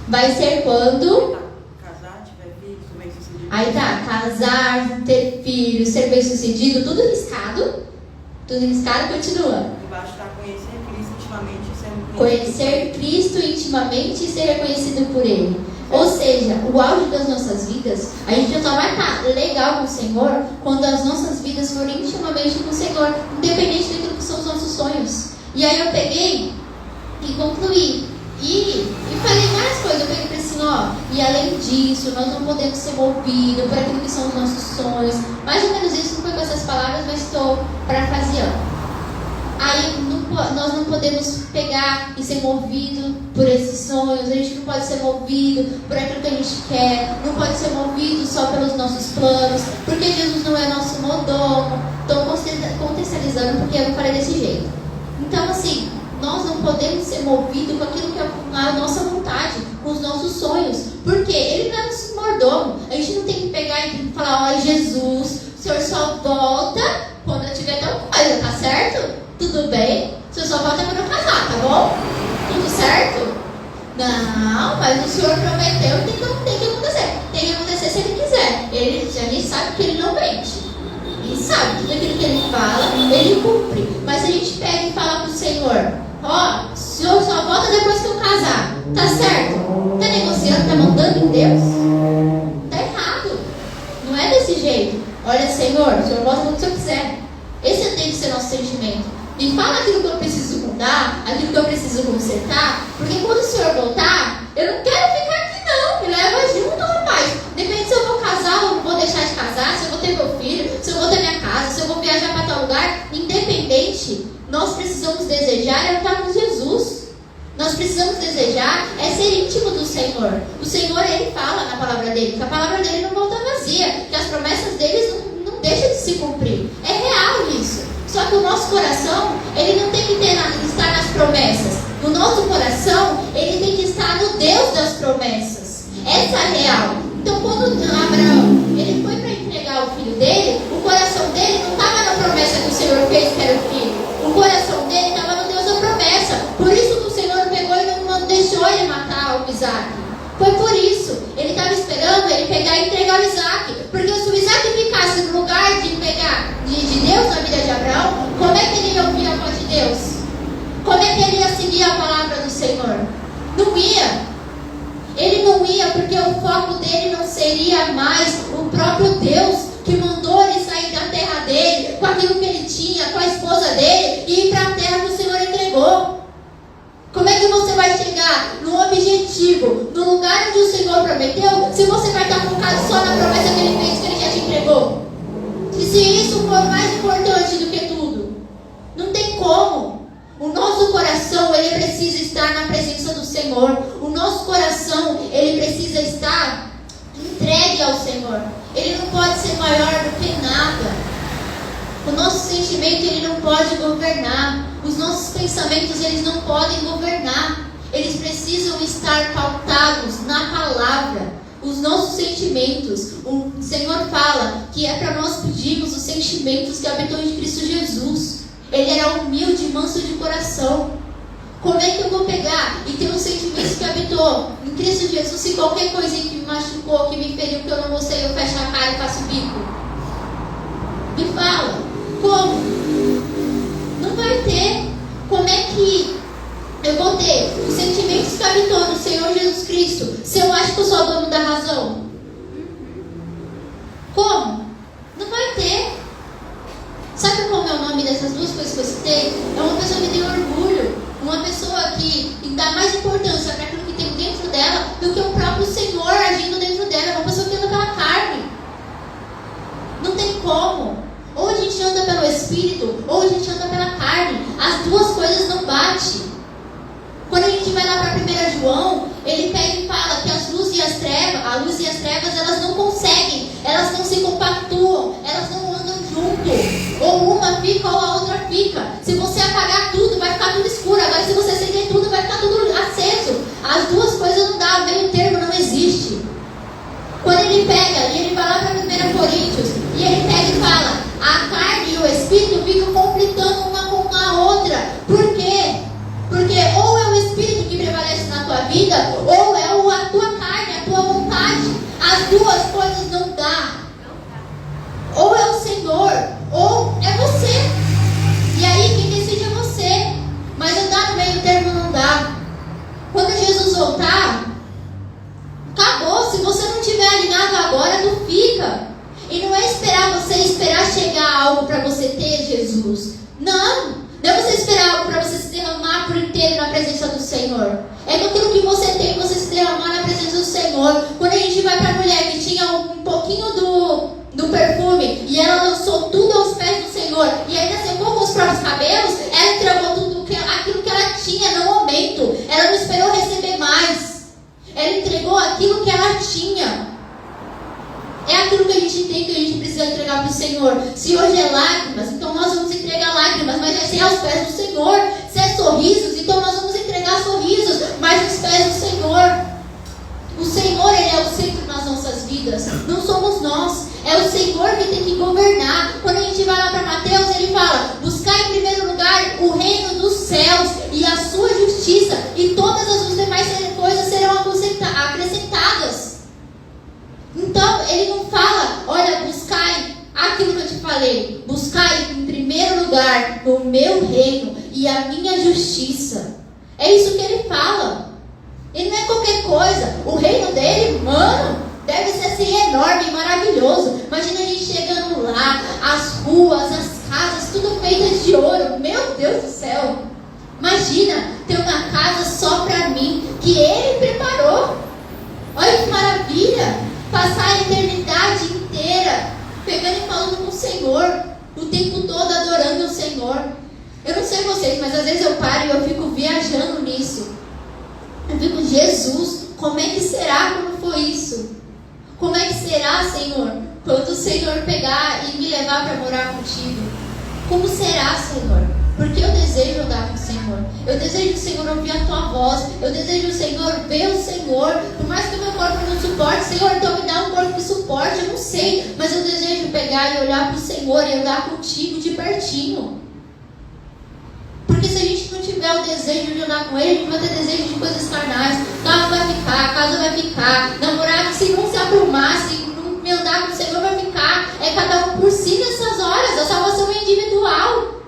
Vai ser quando?
Casar, tiver filho, ser bem sucedido.
Aí tá, casar, ter filho, ser bem sucedido, tudo riscado. Tudo riscado, continua.
Embaixo está conhecer Cristo intimamente e ser
Conhecer Cristo intimamente e ser reconhecido por Ele. Ou seja, o auge das nossas vidas, a gente só vai estar legal com o Senhor quando as nossas vidas forem intimamente com o Senhor, independente daquilo que são os nossos sonhos. E aí eu peguei e concluí. E falei várias coisas. Eu peguei e falei assim, e além disso, nós não podemos ser movidos por aquilo que são os nossos sonhos. Mais ou menos isso, não foi com essas palavras, mas estou parafraseando. Aí nós não podemos pegar e ser movido por esses sonhos. A gente não pode ser movido por aquilo que a gente quer. Não pode ser movido só pelos nossos planos, porque Jesus não é nosso mordomo. Estou contextualizando porque eu falei desse jeito. Então assim, nós não podemos ser movidos com aquilo que é a nossa vontade, com os nossos sonhos, porque Ele não é nosso mordomo. A gente não tem que pegar e falar, Jesus, o Senhor só volta quando eu tiver tal coisa, tá certo? Tudo bem? O Senhor só volta quando eu casar, tá bom? Tudo certo? Não, mas o Senhor prometeu e tem que acontecer. Tem que acontecer se Ele quiser. A gente sabe que Ele não mente. Ele sabe tudo aquilo que Ele fala, Ele cumpre. Mas a gente pega e fala pro Senhor, o Senhor só volta depois que eu casar. Tá certo? Tá negociando, tá mandando em Deus? Tá errado. Não é desse jeito. Olha, Senhor, o Senhor volta quando o Senhor quiser. Esse tem que ser nosso sentimento. Me fala aquilo que eu preciso mudar, aquilo que eu preciso consertar, porque quando o Senhor voltar, eu não quero ficar aqui não. Me leva junto, rapaz. Depende se eu vou casar ou vou deixar de casar, se eu vou ter meu filho, se eu vou ter minha casa, se eu vou viajar para tal lugar. Independente, nós precisamos desejar é estar com Jesus. Nós precisamos desejar é ser íntimo do Senhor. O Senhor, Ele fala na palavra dele, que a palavra dele não volta vazia, que as promessas deles não deixam de se cumprir. É real isso. Só que o nosso coração, ele não tem que estar nas promessas. O nosso coração, ele tem que estar no Deus das promessas. Essa é real. Então, quando Abraão, ele foi para entregar o filho dele, o coração dele não estava na promessa que o Senhor fez, que era o filho. O coração dele estava no Deus da promessa. Por isso que o Senhor pegou e não deixou ele matar o Isaac. Foi por isso. Ele estava esperando ele pegar e entregar o Isaac. Porque se o Isaac ficasse no lugar de pegar de Deus na vida de Abraão, como é que ele ia ouvir a voz de Deus? Como é que ele ia seguir a palavra do Senhor? Não ia. Ele não ia porque o o foco dele não seria mais o próprio Deus que mandou ele sair da terra dele, com aquilo que ele tinha, com a esposa dele, e ir para a terra que o Senhor entregou. Como é que você vai chegar no objetivo, no lugar onde o Senhor prometeu, se você vai estar focado só na promessa que ele fez, que ele já te entregou? E se isso for mais importante do que tudo? Não tem como. O nosso coração, ele precisa estar na presença do Senhor. O nosso coração, ele precisa estar entregue ao Senhor. Ele não pode ser maior do que nada. O nosso sentimento, ele não pode governar. Os nossos pensamentos, eles não podem governar. Eles precisam estar pautados na palavra. Os nossos sentimentos, o Senhor fala que é para nós pedirmos os sentimentos que habitou em Cristo Jesus. Ele era humilde e manso de coração. Como é que eu vou pegar e ter os sentimentos que habitou em Cristo Jesus se qualquer coisinha que me machucou, que me feriu, que eu não gostei, eu fecho a cara e faço bico? Me fala, como? Não vai ter. Como é que eu vou ter os sentimentos que habitou no Senhor Jesus Cristo se eu acho que eu sou dono da razão? Como? Não vai ter. Sabe como é o nome dessas duas coisas que eu citei? É uma pessoa que tem orgulho, uma pessoa que dá mais importância para aquilo que tem dentro dela do que o próprio Senhor agindo dentro dela. É uma pessoa que anda pela carne. Não tem como. Ou a gente anda pelo Espírito, ou a gente anda pela carne. As duas coisas não batem. Quando a gente vai lá para 1 João, ele pega e fala que a luz e as trevas, elas não conseguem, elas não se compactuam, elas não andam junto. Ou uma fica ou a outra fica. Se você apagar tudo, vai ficar tudo escuro. Agora, se você acender tudo, vai ficar tudo aceso. As duas coisas não dá, o meio termo não existe. Quando ele pega e ele vai lá para 1 Coríntios, e ele pega e fala, a carne e o Espírito ficam conflitando uma com a outra. Por quê? Porque ou é o Espírito que prevalece na tua vida, ou é a tua carne, a tua vontade. As duas coisas não dá. Ou é o Senhor, ou é você. E aí quem decide é você. Mas andar no meio termo não dá. Quando Jesus voltar, acabou. Se você não estiver alinhado agora, tu fica. E não é esperar chegar algo para você ter Jesus. Não. Não é você esperar algo para você se derramar por inteiro na presença do Senhor. É com aquilo que você tem, você se derramar na presença do Senhor. Quando a gente vai para a mulher que tinha um pouquinho do perfume e ela lançou tudo aos pés do Senhor e ainda secou com os próprios cabelos, ela entregou tudo aquilo que ela tinha no momento. Ela não esperou receber mais. Ela entregou aquilo que ela tinha. É aquilo que a gente tem, que a gente precisa entregar para o Senhor. Se hoje é lágrimas, então nós vamos entregar lágrimas, mas vai ser aos pés do Senhor. Se é sorrisos, então nós vamos entregar sorrisos, mas aos pés do Senhor. O Senhor, Ele é o centro nas nossas vidas. Não somos nós. É o Senhor que tem que governar. Quando a gente vai lá para Mateus, Ele fala, buscar em primeiro lugar o reino dos céus e a sua justiça, e todas as demais coisas serão acrescentadas. Então, ele não fala, olha, buscai aquilo que eu te falei. Buscai em primeiro lugar o meu reino e a minha justiça. É isso que ele fala. Ele não é qualquer coisa. O reino dele, mano, deve ser assim enorme e maravilhoso. Imagina a gente chegando lá, as ruas, as casas, tudo feitas de ouro. Meu Deus do céu. Imagina ter uma casa só para mim, que ele preparou. Olha que maravilha. Passar a eternidade inteira pegando e falando com o Senhor, o tempo todo adorando o Senhor. Eu não sei vocês, mas às vezes eu paro e eu fico viajando nisso. Eu fico, Jesus, como é que será quando for isso? Como é que será, Senhor, quando o Senhor pegar e me levar para morar contigo? Como será, Senhor? Porque eu desejo andar com o Senhor. Eu desejo, Senhor, ouvir a tua voz. Eu desejo, Senhor, ver o Senhor. Por mais que o meu corpo não suporte, Senhor, então me dá um corpo que suporte. Eu não sei, mas eu desejo pegar e olhar para o Senhor e andar contigo de pertinho. Porque se a gente não tiver o desejo de andar com Ele, a gente vai ter desejo de coisas carnais. Carro vai ficar, casa vai ficar. Namorado, se não se aprumar, se não me andar com o Senhor, vai ficar. É cada um por si nessas horas. A salvação é individual.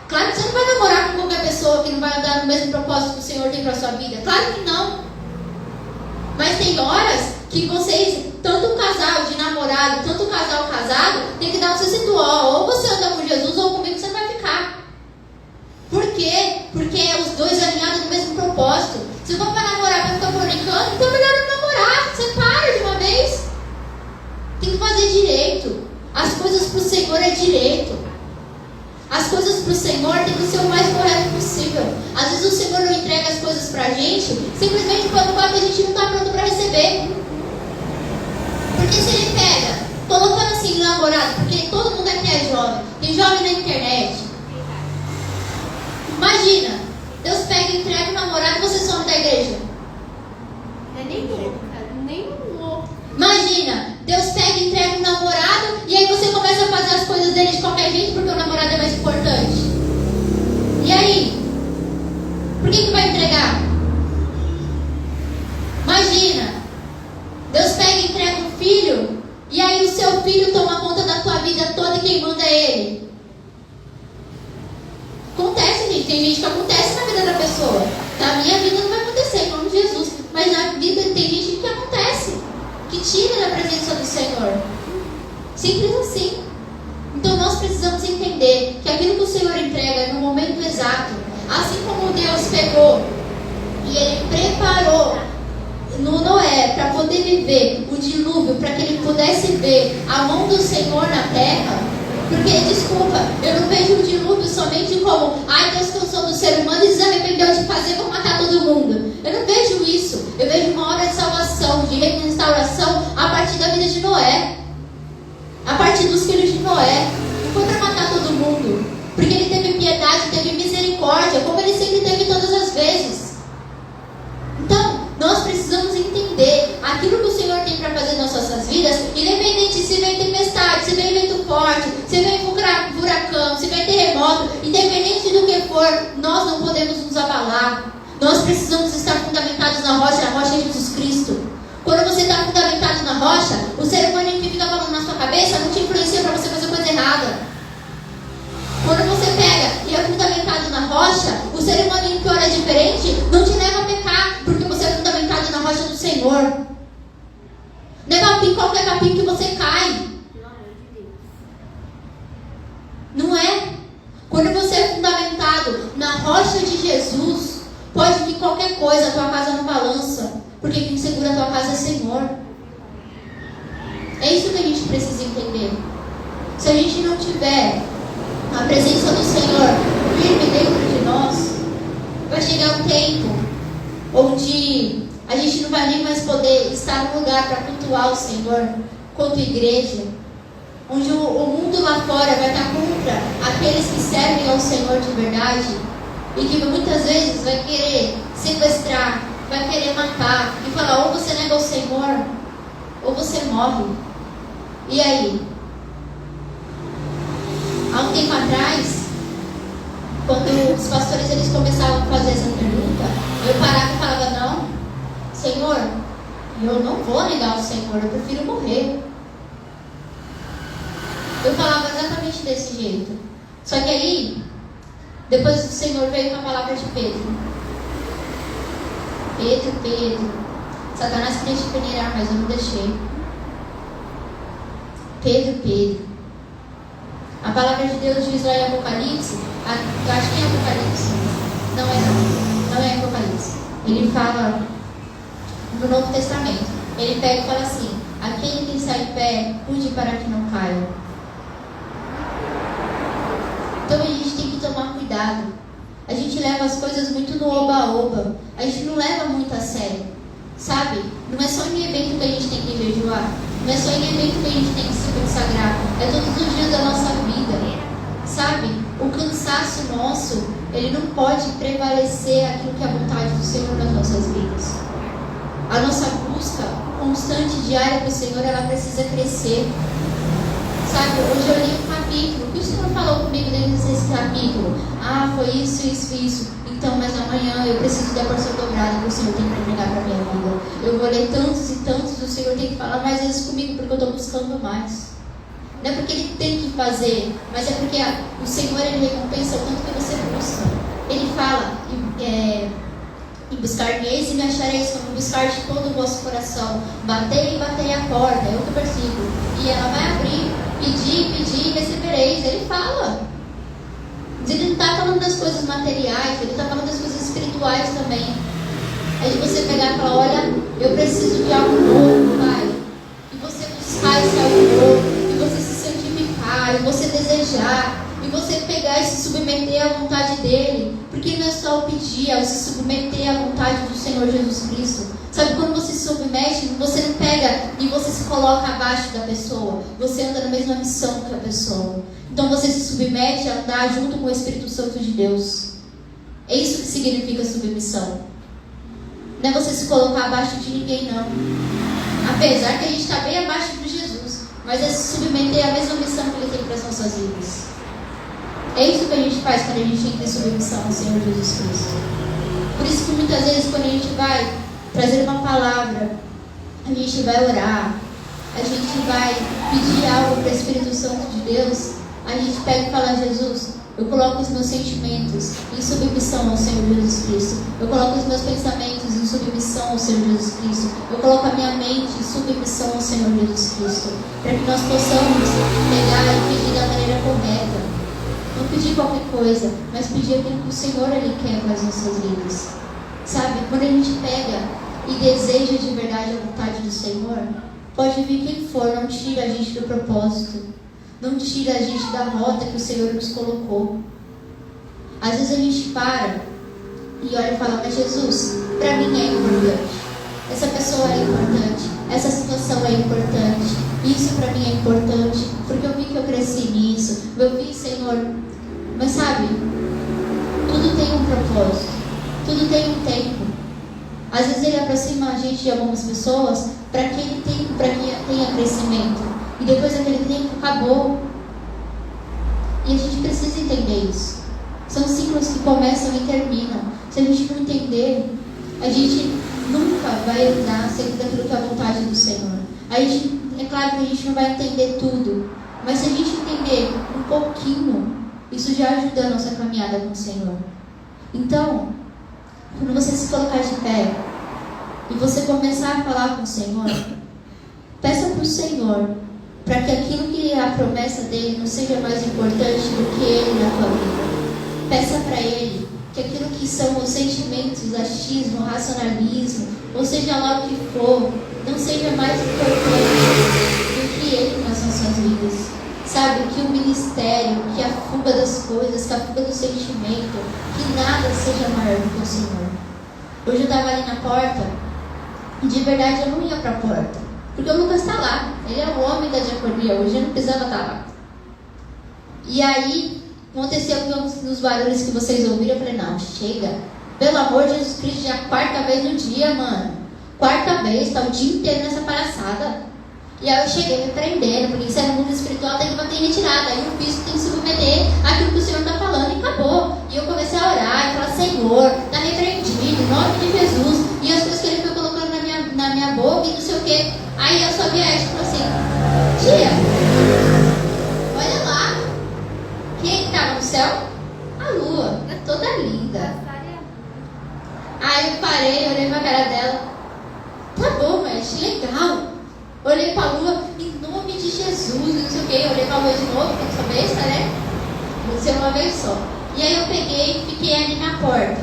Claro que você não vai namorar com qualquer pessoa que não vai andar no mesmo propósito que o Senhor tem para a sua vida. Claro que não. Mas tem horas que que vocês, tanto o casal de namorado, tanto o casal casado, tem que dar um ritual. Ou você anda com Jesus ou comigo você não vai ficar. Por quê? Porque é os dois alinhados no mesmo propósito. Se for para namorar para ficar fornicando, então é melhor não namorar. Separa de uma vez. Tem que fazer direito. As coisas para o Senhor é direito. As coisas para o Senhor tem que ser o mais correto possível. Às vezes o Senhor não entrega as coisas para a gente simplesmente pelo fato que a gente não está pronto para receber. Porque se ele pega, colocando assim no namorado, porque todo mundo aqui é jovem, tem jovem na internet. Imagina, Deus pega e entrega o namorado e você some da igreja.
Não é nem louco, cara. Nem louco.
Imagina, Deus pega e entrega o namorado e aí você começa a fazer as coisas dele de qualquer jeito porque o namorado é mais importante. E aí? Por que vai entregar? Imagina, Deus pega e entrega um filho e aí o seu filho toma conta da tua vida toda e quem manda é ele. Acontece, gente. Tem gente que acontece na vida da pessoa. Na minha vida não vai acontecer, em nome de Jesus. Mas na vida tem gente que acontece, que tira da presença do Senhor. Simples assim. Então nós precisamos entender que aquilo que o Senhor entrega no momento exato, assim como Deus pegou e Ele preparou no Noé para poder viver o dilúvio, para que ele pudesse ver a mão do Senhor na terra. Porque, desculpa, eu não vejo o dilúvio somente como Deus cansou do ser humano e se arrependeu de fazer, vou matar todo mundo. Eu não vejo isso. Eu vejo uma obra de salvação, de restauração a partir da vida de Noé, a partir dos filhos de Noé. Não foi para matar todo mundo, porque ele teve piedade, teve misericórdia, como ele sempre teve todas as vezes. Então, nós precisamos entender aquilo que o Senhor tem para fazer nas nossas vidas, independente se vem tempestade, se vem vento forte, se vem furacão, se vem terremoto, independente do que for, nós não podemos nos abalar. Nós precisamos estar fundamentados na rocha, a rocha é Jesus Cristo. Quando você está fundamentado na rocha, o ser humano que fica falando na sua cabeça não te influencia para você fazer coisa errada. Quando você pega e é fundamentado na rocha, o ser humano que ora diferente não te leva a pecar, porque você é fundamentado na rocha do Senhor. Não é qualquer capim que você cai.
Pelo amor de Deus.
Não é? Quando você é fundamentado na rocha de Jesus, pode vir qualquer coisa, a tua casa não balança, porque quem segura a tua casa é o Senhor. É isso que a gente precisa entender. Se a gente não tiver a presença do Senhor firme dentro de nós, vai chegar um tempo onde a gente não vai nem mais poder estar no lugar para cultuar o Senhor quanto igreja, onde o mundo lá fora vai estar contra aqueles que servem ao Senhor de verdade e que muitas vezes vai querer sequestrar, vai querer matar e falar: ou você nega o Senhor ou você morre. E aí? Há um tempo atrás, quando os pastores eles começavam a fazer essa pergunta, eu parava e falava: não, Senhor, eu não vou negar o Senhor, eu prefiro morrer. Eu falava exatamente desse jeito. Só que aí, depois o Senhor veio com a palavra de Pedro. Pedro, Satanás queria te peneirar, mas eu não deixei. Pedro. A palavra de Deus diz lá em Apocalipse, eu acho que é Apocalipse, não é Apocalipse. Ele fala no Novo Testamento, ele pega e fala assim: aquele que está em pé, cuide para que não caia. Então a gente tem que tomar cuidado. A gente leva as coisas muito no oba-oba, a gente não leva muito a sério, sabe? Não é só em evento que a gente tem que jejuar, não é só em evento que a gente tem que se consagrar, é todos os dias da nossa vida, sabe? O cansaço nosso, ele não pode prevalecer aquilo que é a vontade do Senhor nas nossas vidas. A nossa busca constante, diária com o Senhor, ela precisa crescer. Sabe, hoje eu li um capítulo, o que o Senhor falou comigo dentro desse capítulo? Foi isso. Então, mas amanhã eu preciso da porção dobrada que o Senhor tem para entregar para a minha vida. Eu vou ler tantos e tantos, o Senhor tem que falar mais vezes comigo, porque eu estou buscando mais. Não é porque Ele tem que fazer, mas é porque o Senhor, Ele recompensa o tanto que você busca. Ele fala, E buscar-me eis e me achareis quando buscar de todo o vosso coração. Batei e batei a porta, é outro versículo. E ela vai abrir. Pedi e recebereis. Ele fala. Ele não está falando das coisas materiais, ele está falando das coisas espirituais também. É de você pegar e falar, olha, eu preciso de algo novo, Pai. E você buscar esse algo novo, e você se santificar, e você desejar, e você pegar e se submeter à vontade dele. Porque não é só o pedir, é o se submeter à vontade do Senhor Jesus Cristo. Sabe, quando você se submete, você não pega e você se coloca abaixo da pessoa. Você anda na mesma missão que a pessoa. Então você se submete a andar junto com o Espírito Santo de Deus. É isso que significa submissão. Não é você se colocar abaixo de ninguém, não. Apesar que a gente está bem abaixo de Jesus, mas é se submeter à mesma missão que Ele tem para as nossas vidas. É isso que a gente faz quando a gente entra em submissão ao Senhor Jesus Cristo. Por isso que muitas vezes quando a gente vai trazer uma palavra, a gente vai orar, a gente vai pedir algo para o Espírito Santo de Deus, a gente pega e fala, Jesus, eu coloco os meus sentimentos em submissão ao Senhor Jesus Cristo. Eu coloco os meus pensamentos em submissão ao Senhor Jesus Cristo. Eu coloco a minha mente em submissão ao Senhor Jesus Cristo. Para que nós possamos pegar e pedir da maneira correta. Não pedir qualquer coisa, mas pedir aquilo que o Senhor Ele quer para as nossas vidas. Sabe, quando a gente pega e deseja de verdade a vontade do Senhor, pode vir quem for, não tira a gente do propósito. Não tira a gente da rota que o Senhor nos colocou. Às vezes a gente para e olha e fala, mas Jesus, para mim é importante. Essa pessoa é importante. Essa situação é importante. Isso para mim é importante. Porque eu vi que eu cresci nisso. Eu vi, Senhor. Mas sabe, tudo tem um propósito. Tudo tem um tempo. Às vezes Ele aproxima a gente de algumas pessoas para que Ele tenha crescimento. E depois daquele tempo acabou. E a gente precisa entender isso. São ciclos que começam e terminam. Se a gente não entender, a gente nunca vai andar segundo aquilo que é a vontade do Senhor. É claro que a gente não vai entender tudo, mas se a gente entender um pouquinho, isso já ajuda a nossa caminhada com o Senhor. Então, quando você se colocar de pé e você começar a falar com o Senhor, peça para o Senhor para que aquilo que é a promessa dele não seja mais importante do que ele na tua vida. Peça para ele que aquilo que são os sentimentos, achismo, racionalismo, ou seja lá o que for, não seja mais importante do que ele nas nossas vidas. Sabe, que o ministério, que a fuga das coisas, que a fuga do sentimento, que nada seja maior do que o Senhor. Hoje eu estava ali na porta e de verdade eu não ia para a porta. Porque o Lucas está lá, ele é o homem da diaconia, hoje eu não precisava estar lá. E aí, aconteceu nos barulhos que vocês ouviram, eu falei, não, chega. Pelo amor de Jesus Cristo, já é a quarta vez no dia, mano. Quarta vez, tá o dia inteiro nessa palhaçada. E aí eu cheguei me prendendo, porque isso é no mundo espiritual, tem que manter em retirada. Aí o físico tem que se submeter àquilo que o Senhor está falando e acabou. E eu comecei a orar e falar, Senhor, está repreendido, em nome de Jesus. E as coisas que Ele foi colocando na minha boca e não sei o quê. Aí eu só vi a Esther e falei assim, tia, olha lá, quem estava no céu? A lua, toda linda. Aí eu parei, olhei pra cara dela, tá bom, mas legal. Olhei pra lua, em nome de Jesus, não sei o quê. Olhei pra lua de novo, porque eu sou besta, né? Vou ser uma vez só. E aí eu peguei e fiquei ali na porta.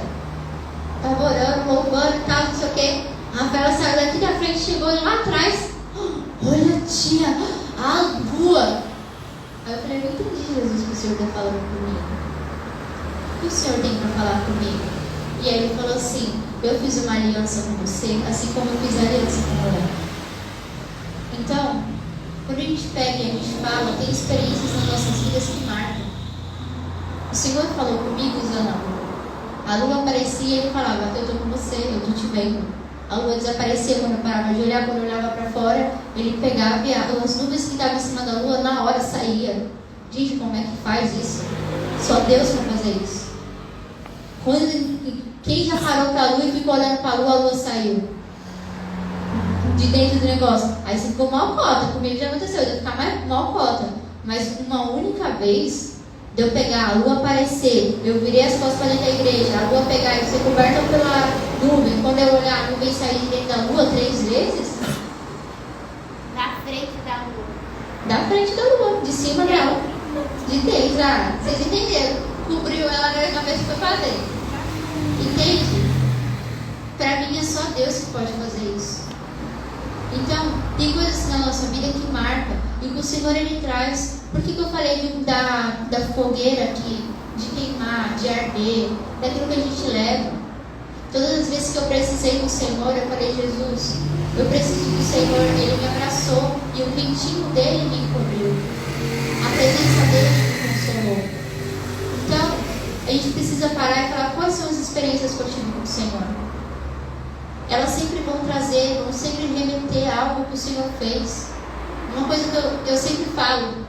Tava orando, louvando e tal, não sei o quê. A Rafaela saiu daqui da frente, chegou lá atrás. Olha, tia, a lua. Aí eu falei, não entendi, Jesus, o que o Senhor está falando comigo. O que o Senhor tem para falar comigo? E aí Ele falou assim, eu fiz uma aliança com você, assim como eu fiz a aliança com ela. Então, quando a gente pega e a gente fala, tem experiências nas nossas vidas que marcam. O Senhor falou comigo usando a lua. A lua aparecia e Ele falava, eu estou com você, eu estou te vendo. A lua desaparecia quando eu parava de olhar, quando eu olhava para fora, Ele pegava e as nuvens que estavam em cima da lua, na hora saía. Gente, como é que faz isso? Só Deus para fazer isso. Quem já parou para a lua e ficou olhando para a lua saiu de dentro do negócio. Aí você ficou mal cota. Comigo já aconteceu, eu ia ficar mal cota. Mas uma única vez, de eu pegar a lua aparecer, eu virei as costas para dentro da igreja, a lua pegar e ser coberta pela nuvem, quando eu olhar a nuvem sair de dentro da lua 3 vezes?
Da frente da lua.
Da frente da lua, de cima dela. De 3, vocês entenderam? Cobriu ela na cabeça e foi para dentro. Entende? Para mim é só Deus que pode fazer isso. Então, tem coisas na nossa vida que marcam e que o Senhor Ele traz. Por que eu falei da fogueira aqui, de queimar, de arder, daquilo que a gente leva? Todas as vezes que eu precisei do Senhor, eu falei, Jesus, eu preciso do Senhor. Ele me abraçou e o quentinho dele me encobriu. A presença dele me consolou. Então, a gente precisa parar e falar quais são as experiências que eu tive com o Senhor. Elas sempre vão trazer, vão sempre remeter a algo que o Senhor fez. Uma coisa que eu sempre falo,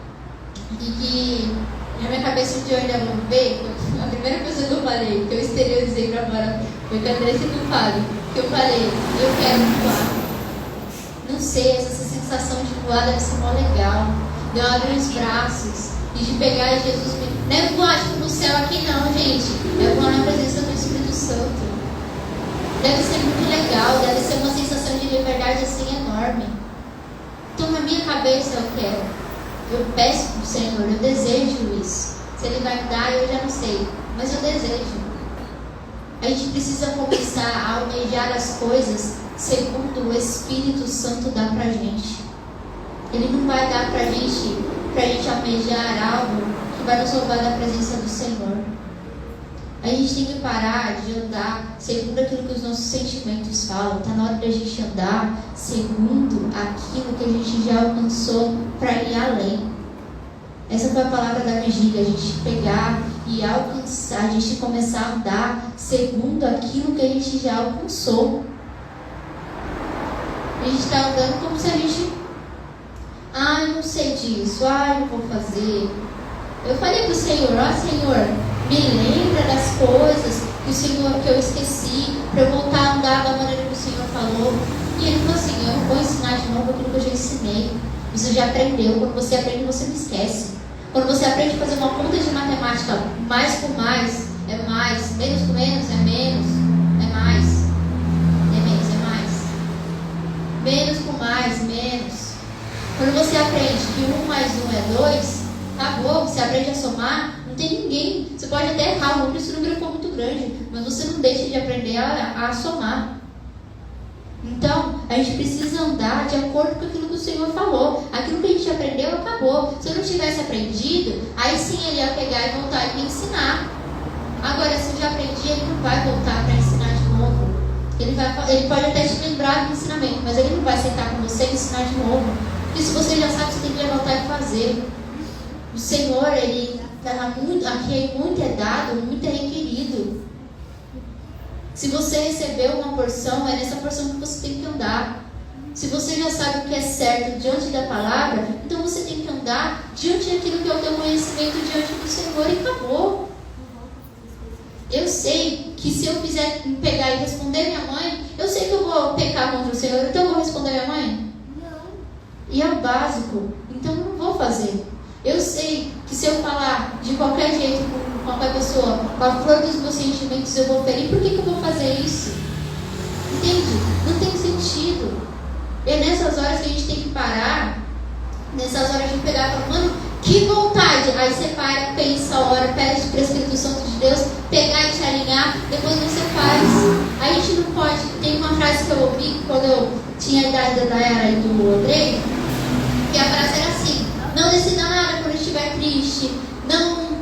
e que na minha cabeça de hoje eu vou ver, a primeira coisa que eu falei, que eu exteriorizei pra fora, foi que a Andressa que falo, que eu falei, eu quero voar. Não sei, essa sensação de voar deve ser mó legal. De eu abrir os braços e de pegar Jesus. Não é voar tipo no céu aqui não, gente. É voar na presença do Espírito Santo. Deve ser muito legal, deve ser uma sensação de liberdade assim enorme. Então na minha cabeça eu quero. Eu peço para o Senhor, eu desejo isso. Se Ele vai me dar, eu já não sei. Mas eu desejo. A gente precisa começar a almejar as coisas segundo o Espírito Santo dá pra gente. Ele não vai dar pra gente almejar algo que vai nos roubar da presença do Senhor. A gente tem que parar de andar segundo aquilo que os nossos sentimentos falam. Está na hora de a gente andar segundo aquilo que a gente já alcançou para ir além. Essa foi a palavra da vigília, a gente pegar e alcançar, a gente começar a andar segundo aquilo que a gente já alcançou. A gente está andando como se a gente... não sei disso, não vou fazer. Eu falei para o Senhor, Senhor, me lembra das coisas que eu esqueci, para eu voltar a andar da maneira que o Senhor falou. E Ele falou assim, eu vou ensinar de novo aquilo que eu já ensinei. Você já aprendeu, quando você aprende, você não esquece. Quando você aprende a fazer uma conta de matemática, mais com mais é mais, menos com menos é menos, é mais, é menos, é mais. Menos com mais, menos. Quando você aprende que 1 mais 1 é 2, acabou, você aprende a somar, não tem ninguém. Você pode até errar o número se o número for muito grande, mas você não deixa de aprender a somar. Então, a gente precisa andar de acordo com aquilo que o Senhor falou. Aquilo que a gente aprendeu, acabou. Se eu não tivesse aprendido, aí sim Ele ia pegar e voltar e me ensinar. Agora, se eu já aprendi, Ele não vai voltar para ensinar de novo. Ele pode até te lembrar do ensinamento, mas Ele não vai sentar com você e ensinar de novo. Porque se você já sabe, você tem que levantar e fazer. O Senhor, Ele dá muito, aqui muito é dado, muito é requerido. Se você recebeu uma porção, é nessa porção que você tem que andar. Se você já sabe o que é certo diante da palavra, então você tem que andar diante daquilo que é o teu conhecimento diante do Senhor e acabou. Eu sei que se eu quiser pegar e responder minha mãe, eu sei que eu vou pecar contra o Senhor, então eu vou responder minha mãe?
Não.
E é o básico, então eu não vou fazer. Eu sei que se eu falar de qualquer jeito com qualquer pessoa, com a flor dos meus sentimentos eu vou ferir, por que eu vou fazer isso? Entende? Não tem sentido. É nessas horas que a gente tem que parar, nessas horas de pegar e falar, mano, que vontade! Aí você para, pensa, ora, pede para o Espírito Santo de Deus pegar e te alinhar, depois você faz. A gente não pode. Tem uma frase que eu ouvi quando eu tinha a idade da Dayara e do Andrei, que a frase era assim: não decida nada quando estiver triste, não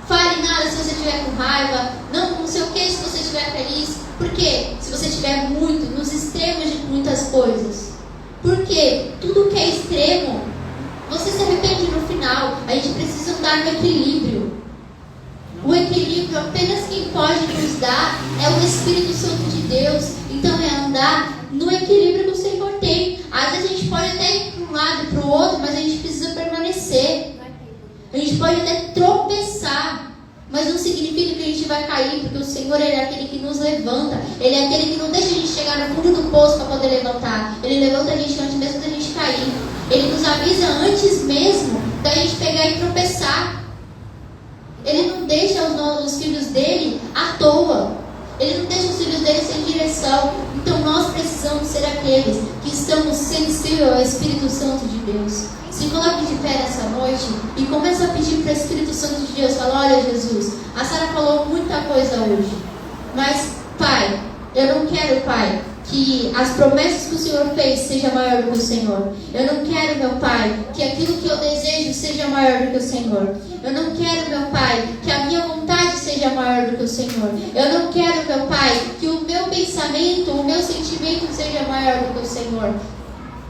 fale nada se você estiver com raiva, não sei o que se você estiver feliz. Por quê? Se você estiver muito nos extremos de muitas coisas. Porque tudo que é extremo, você se arrepende no final. A gente precisa andar no equilíbrio. O equilíbrio, apenas quem pode nos dar é o Espírito Santo de Deus. Então é andar no equilíbrio que o Senhor tem. Às vezes a gente pode até ir para um lado e para o outro, mas a gente precisa permanecer. A gente pode até tropeçar, mas não significa que a gente vai cair, porque o Senhor, Ele é aquele que nos levanta. Ele é aquele que não deixa a gente chegar no fundo do poço para poder levantar. Ele levanta a gente antes mesmo da gente cair. Ele nos avisa antes mesmo da gente pegar e tropeçar. toa. Ele não deixa os filhos dele sem direção. Então nós precisamos ser aqueles que estamos sensíveis ao Espírito Santo de Deus. Se coloque de pé nessa noite e começa a pedir para o Espírito Santo de Deus. Fala: olha, Jesus, a Sara falou muita coisa hoje, mas Pai, eu não quero, Pai, que as promessas que o Senhor fez seja maior do que o Senhor. Eu não quero, meu Pai, que aquilo que eu desejo seja maior do que o Senhor. Eu não quero, meu Pai, que a minha vontade seja maior do que o Senhor. Eu não quero, meu Pai, que o meu pensamento, o meu sentimento seja maior do que o Senhor.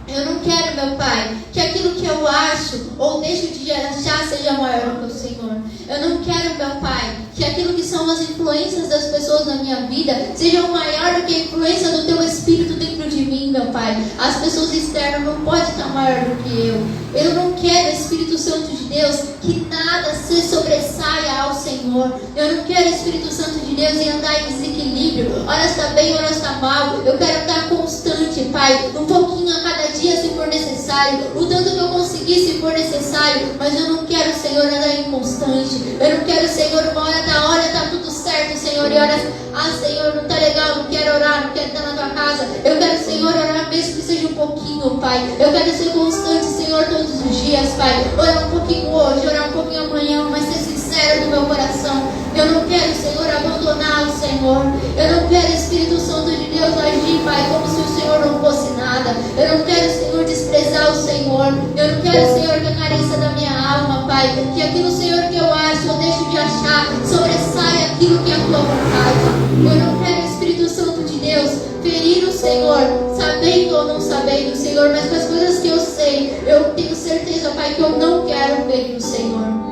Eu não quero, meu Pai, que aquilo que eu acho ou deixo de achar seja maior do que o Senhor. Eu não quero, meu Pai, que aquilo que são as influências das pessoas na minha vida sejam maior do que a influência do Teu Espírito dentro de mim, meu Pai. As pessoas externas não podem estar maior do que eu. Eu não quero, Espírito Santo de Deus, que nada se sobressaia ao Senhor. Eu não quero, Espírito Santo de Deus, em andar em desequilíbrio. Ora está bem, ora está mal. Eu quero andar constante, Pai, um pouquinho a cada dia se for necessário, o tanto que eu conseguir se for necessário, mas eu não quero, Senhor, andar inconstante. Eu não quero, Senhor, uma hora tá tudo certo, Senhor, e horas, Senhor, não tá legal, não quero orar, não quero estar na tua casa. Eu quero, Senhor, orar mesmo que seja um pouquinho, Pai. Eu quero ser constante, Senhor, todos os dias, Pai. Orar um pouquinho hoje, orar um pouquinho amanhã, mas ser sincero do meu coração. Eu não quero, Senhor, abandonar o Senhor. Eu não quero, Espírito Santo de Deus, agir, Pai, como se o Senhor não fosse nada. Eu não quero, Senhor, desprezar o Senhor. Eu não quero, Senhor, que a carência da minha alma, Pai, que aquilo, Senhor, que eu acho, eu deixo de achar, sobressaia aquilo que é a tua vontade. Eu não quero, Espírito Santo de Deus, ferir o Senhor, sabendo ou não sabendo, Senhor, mas com as coisas que eu sei, eu tenho certeza, Pai, que eu não quero ferir o Senhor.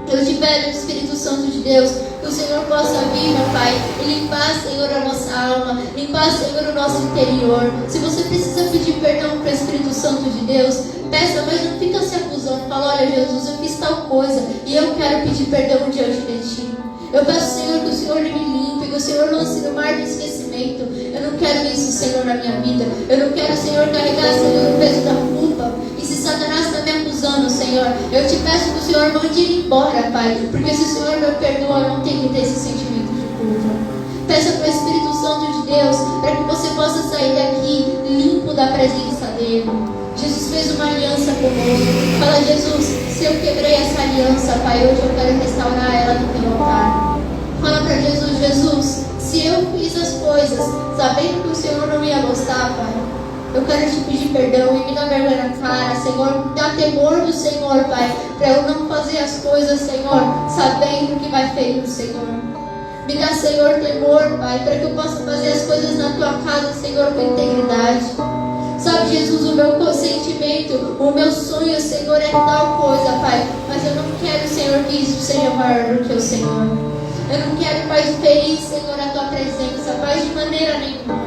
Eu te peço, Espírito Santo de Deus, que o Senhor possa vir, meu Pai, e limpar, Senhor, a nossa alma, limpar, Senhor, o nosso interior. Se você precisa pedir perdão para o Espírito Santo de Deus, peça, mas não fica se acusando. Fala: olha, Jesus, eu fiz tal coisa e eu quero pedir perdão diante de Ti. Eu peço, Senhor, que o Senhor me limpe, que o Senhor lance no mar do esquecimento. Eu não quero isso, Senhor, na minha vida. Eu não quero, Senhor, carregar, Senhor, o peso da culpa. E se Satanás está me acusando, Senhor, eu te peço que o Senhor mande ele embora, Pai. Porque se o Senhor me perdoa, eu não tenho que ter esse sentimento de culpa. Peça para o Espírito Santo de Deus, para que você possa sair daqui limpo da presença dEle. Jesus fez uma aliança conosco. Fala: Jesus, se eu quebrei essa aliança, Pai, hoje eu quero restaurar ela no Teu altar. Fala para Jesus: Jesus, se eu fiz as coisas sabendo que o Senhor não ia gostar, Pai, eu quero te pedir perdão e me dá vergonha na cara, Senhor. Me dá temor do Senhor, Pai, para eu não fazer as coisas, Senhor, sabendo que vai ferir o Senhor. Me dá, Senhor, temor, Pai, para que eu possa fazer as coisas na Tua casa, Senhor, com integridade. Sabe, Jesus, o meu consentimento, o meu sonho, Senhor, é tal coisa, Pai, mas eu não quero, Senhor, que isso seja maior do que o Senhor. Eu não quero, Pai, ferir, Senhor, a Tua presença, Pai, de maneira nenhuma.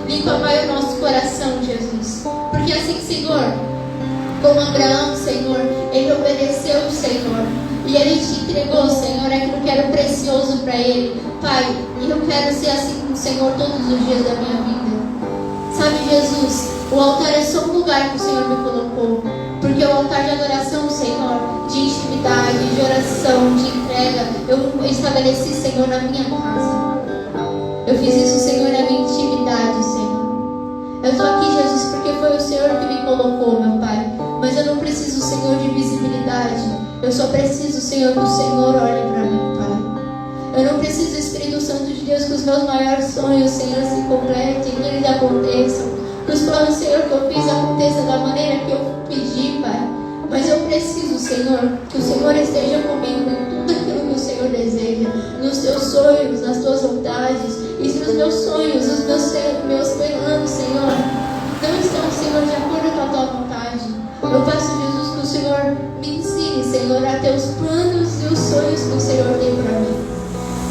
Limpa, Pai, o nosso coração, Jesus. Porque assim, Senhor, como Abraão, Senhor, ele obedeceu o Senhor. E ele te entregou, Senhor, aquilo que era precioso para ele. Pai, e eu quero ser assim com o Senhor todos os dias da minha vida. Sabe, Jesus, o altar é só um lugar que o Senhor me colocou. Porque o altar de adoração, Senhor, de intimidade, de oração, de entrega, eu estabeleci, Senhor, na minha casa. Eu fiz isso, Senhor, na minha intimidade, Senhor. Eu estou aqui, Jesus, porque foi o Senhor que me colocou, meu Pai. Mas eu não preciso, Senhor, de visibilidade. Eu só preciso, Senhor, que o Senhor olhe para mim, Pai. Eu não preciso, Espírito Santo de Deus, que os meus maiores sonhos, Senhor, se completem, que eles aconteçam. Que os planos, Senhor, que eu fiz aconteçam da maneira que eu pedi, Pai. Mas eu preciso, Senhor, que o Senhor esteja comigo em tudo aquilo que o Senhor deseja. Nos teus sonhos, nas tuas vontades. E se os meus sonhos, os meus planos, Senhor, não estão, Senhor, de acordo com a tua vontade, eu peço, Jesus, que o Senhor me ensine, Senhor, a ter os planos e os sonhos que o Senhor tem para mim.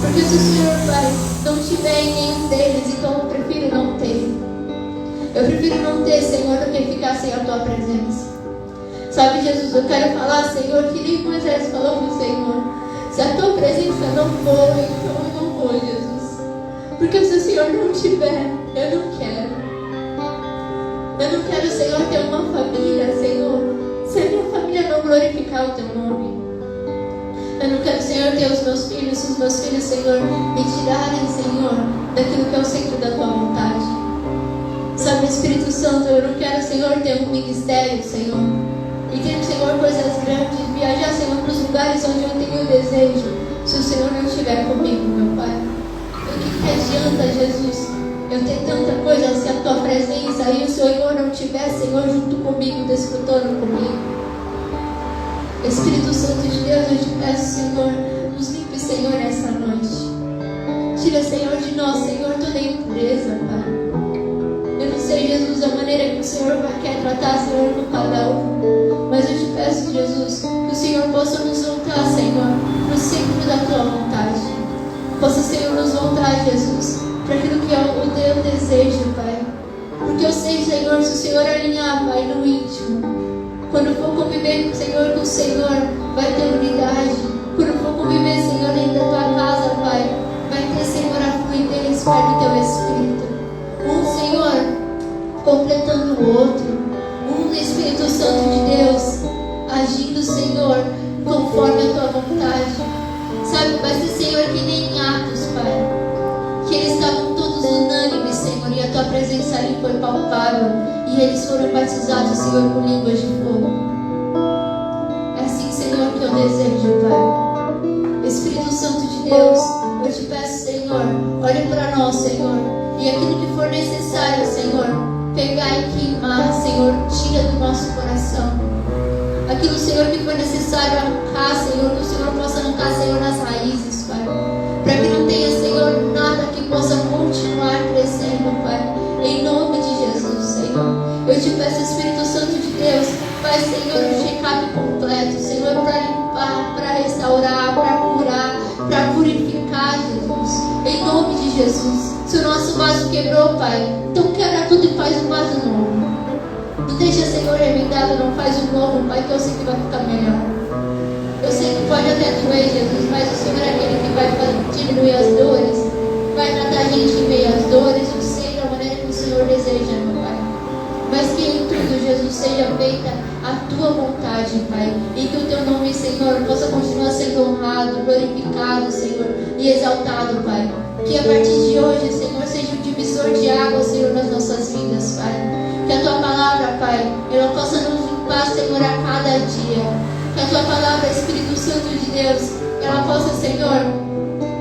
Porque se o Senhor, Pai, não tiver em nenhum deles, então eu prefiro não ter. Eu prefiro não ter, Senhor, do que ficar sem a tua presença. Sabe, Jesus, eu quero falar, Senhor, que nem Moisés falou para o Senhor: se a tua presença não for, então eu não vou, Jesus. Porque se o Senhor não tiver, eu não quero. Eu não quero, Senhor, ter uma família, Senhor, se a minha família não glorificar o teu nome. Eu não quero, Senhor, ter os meus filhos, se os meus filhos, Senhor, me tirarem, Senhor, daquilo que é o centro da tua vontade. Sabe, Espírito Santo, eu não quero, Senhor, ter um ministério, Senhor, e ter, Senhor, coisas grandes, viajar, Senhor, para os lugares onde eu tenho desejo, se o Senhor não estiver comigo, meu Pai. O que adianta, Jesus, eu ter tanta coisa se a tua presença e o Senhor não estiver, Senhor, junto comigo, desfrutando comigo? Espírito Santo de Deus, eu te peço, Senhor, nos limpe, Senhor, nessa noite. Tira, Senhor, de nós, Senhor, toda impureza, Pai. Eu não sei, Jesus, a maneira que o Senhor quer tratar, Senhor, com cada um. Mas eu te peço, Jesus, que o Senhor possa nos voltar, Senhor, no centro da tua vontade. Possa, Senhor, nos voltar, Jesus, para aquilo que é o teu desejo, Pai. Porque eu sei, Senhor, se o Senhor alinhar, Pai, no íntimo, quando for conviver, Senhor, com o Senhor, vai ter unidade. Quando for conviver, Senhor, dentro da tua casa, Pai, vai ter, Senhor, a fluidez, Pai, do teu Espírito. Um, Senhor, completando o outro. Um, Espírito Santo de Deus, agindo, Senhor, conforme a tua vontade. Sabe, vai ser, Senhor, que nem em Atos, Pai, que eles estavam todos unânimes, Senhor, e a tua presença ali foi palpável, e eles foram batizados, Senhor, com línguas de fogo. É assim, Senhor, que eu desejo, Pai. Espírito Santo de Deus, eu te peço, Senhor, olhe para nós, Senhor, e aquilo que for necessário, Senhor, pegar e queimar, Senhor, tira do nosso coração. Aquilo, Senhor, que for necessário arrancar, Senhor, que o Senhor possa arrancar, Senhor, nas raízes, Pai. Para que não tenha, Senhor, nada que possa continuar crescendo, Pai. Em nome de Jesus, Senhor. Eu te peço, Espírito Santo de Deus, faz, Senhor, um check-up completo, Senhor, para limpar, para restaurar, para curar, para purificar, Jesus. Em nome de Jesus. Se o nosso vaso quebrou, Pai, então quebra tudo e faz um vaso novo. Não deixa, Senhor, remendado, não faz um novo, Pai, que eu sei que vai ficar melhor. Eu sei que pode até doer, Jesus, mas o Senhor é aquele que vai diminuir as dores, vai tratar a gente em meio às dores, eu sei da maneira que o Senhor deseja, meu Pai. Mas que em tudo, Jesus, seja feita a tua vontade, Pai. E que o teu nome, Senhor, possa continuar sendo honrado, glorificado, Senhor, e exaltado, Pai. Que a partir de hoje, Senhor, seja um divisor de água, Senhor, nas nossas vidas, Pai. Que a tua palavra, Pai, ela possa nos limpar, Senhor, a cada dia. Que a tua palavra, Espírito Santo de Deus, ela possa, Senhor,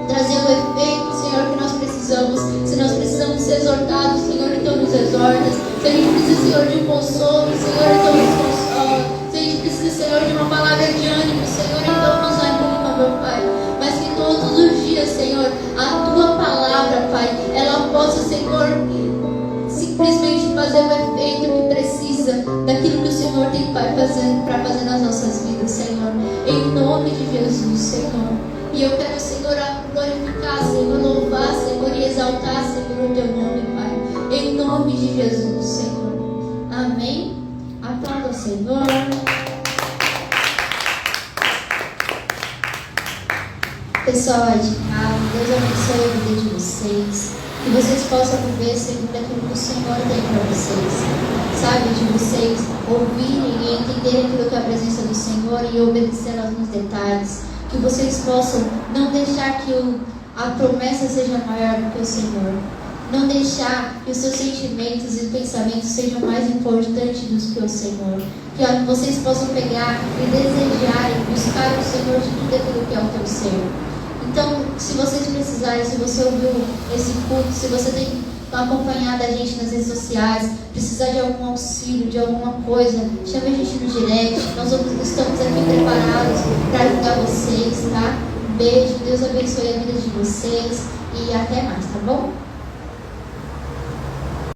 trazer o efeito, Senhor, que nós precisamos. Se nós precisamos ser exortados, Senhor, então nos exortas. Se a gente precisa, Senhor, de um consolo, Senhor, então nos consola. Se a gente precisa, Senhor, de uma palavra de ânimo, Senhor, então nos anima, meu Pai. Mas que todos os dias, Senhor, a tua palavra, Pai, ela possa, Senhor, simplesmente fazer o efeito que precisa daquilo que o Senhor tem, Pai, para fazer nas nossas vidas, Senhor. Em nome de Jesus, Senhor. E eu quero, Senhor, glorificar, Senhor, louvar, Senhor, e exaltar, Senhor, o teu nome, Pai. Em nome de Jesus, Senhor. Amém. Aplauda o Senhor. Pessoal de casa, Deus abençoe a vida de vocês. Que vocês possam viver segundo aquilo que o Senhor tem para vocês. Sabe, de vocês ouvirem e entenderem aquilo que é a presença do Senhor e obedecer aos detalhes. Que vocês possam não deixar que a promessa seja maior do que o Senhor. Não deixar que os seus sentimentos e pensamentos sejam mais importantes do que o Senhor. Que vocês possam pegar e desejar e buscar o Senhor de tudo aquilo que é o teu ser. Então, se vocês precisarem, se você ouviu esse culto, se você tem acompanhado a gente nas redes sociais, precisar de algum auxílio, de alguma coisa, chame a gente no direct. Nós estamos aqui preparados para ajudar vocês, tá? Um beijo, Deus abençoe a vida de vocês e até mais, tá bom?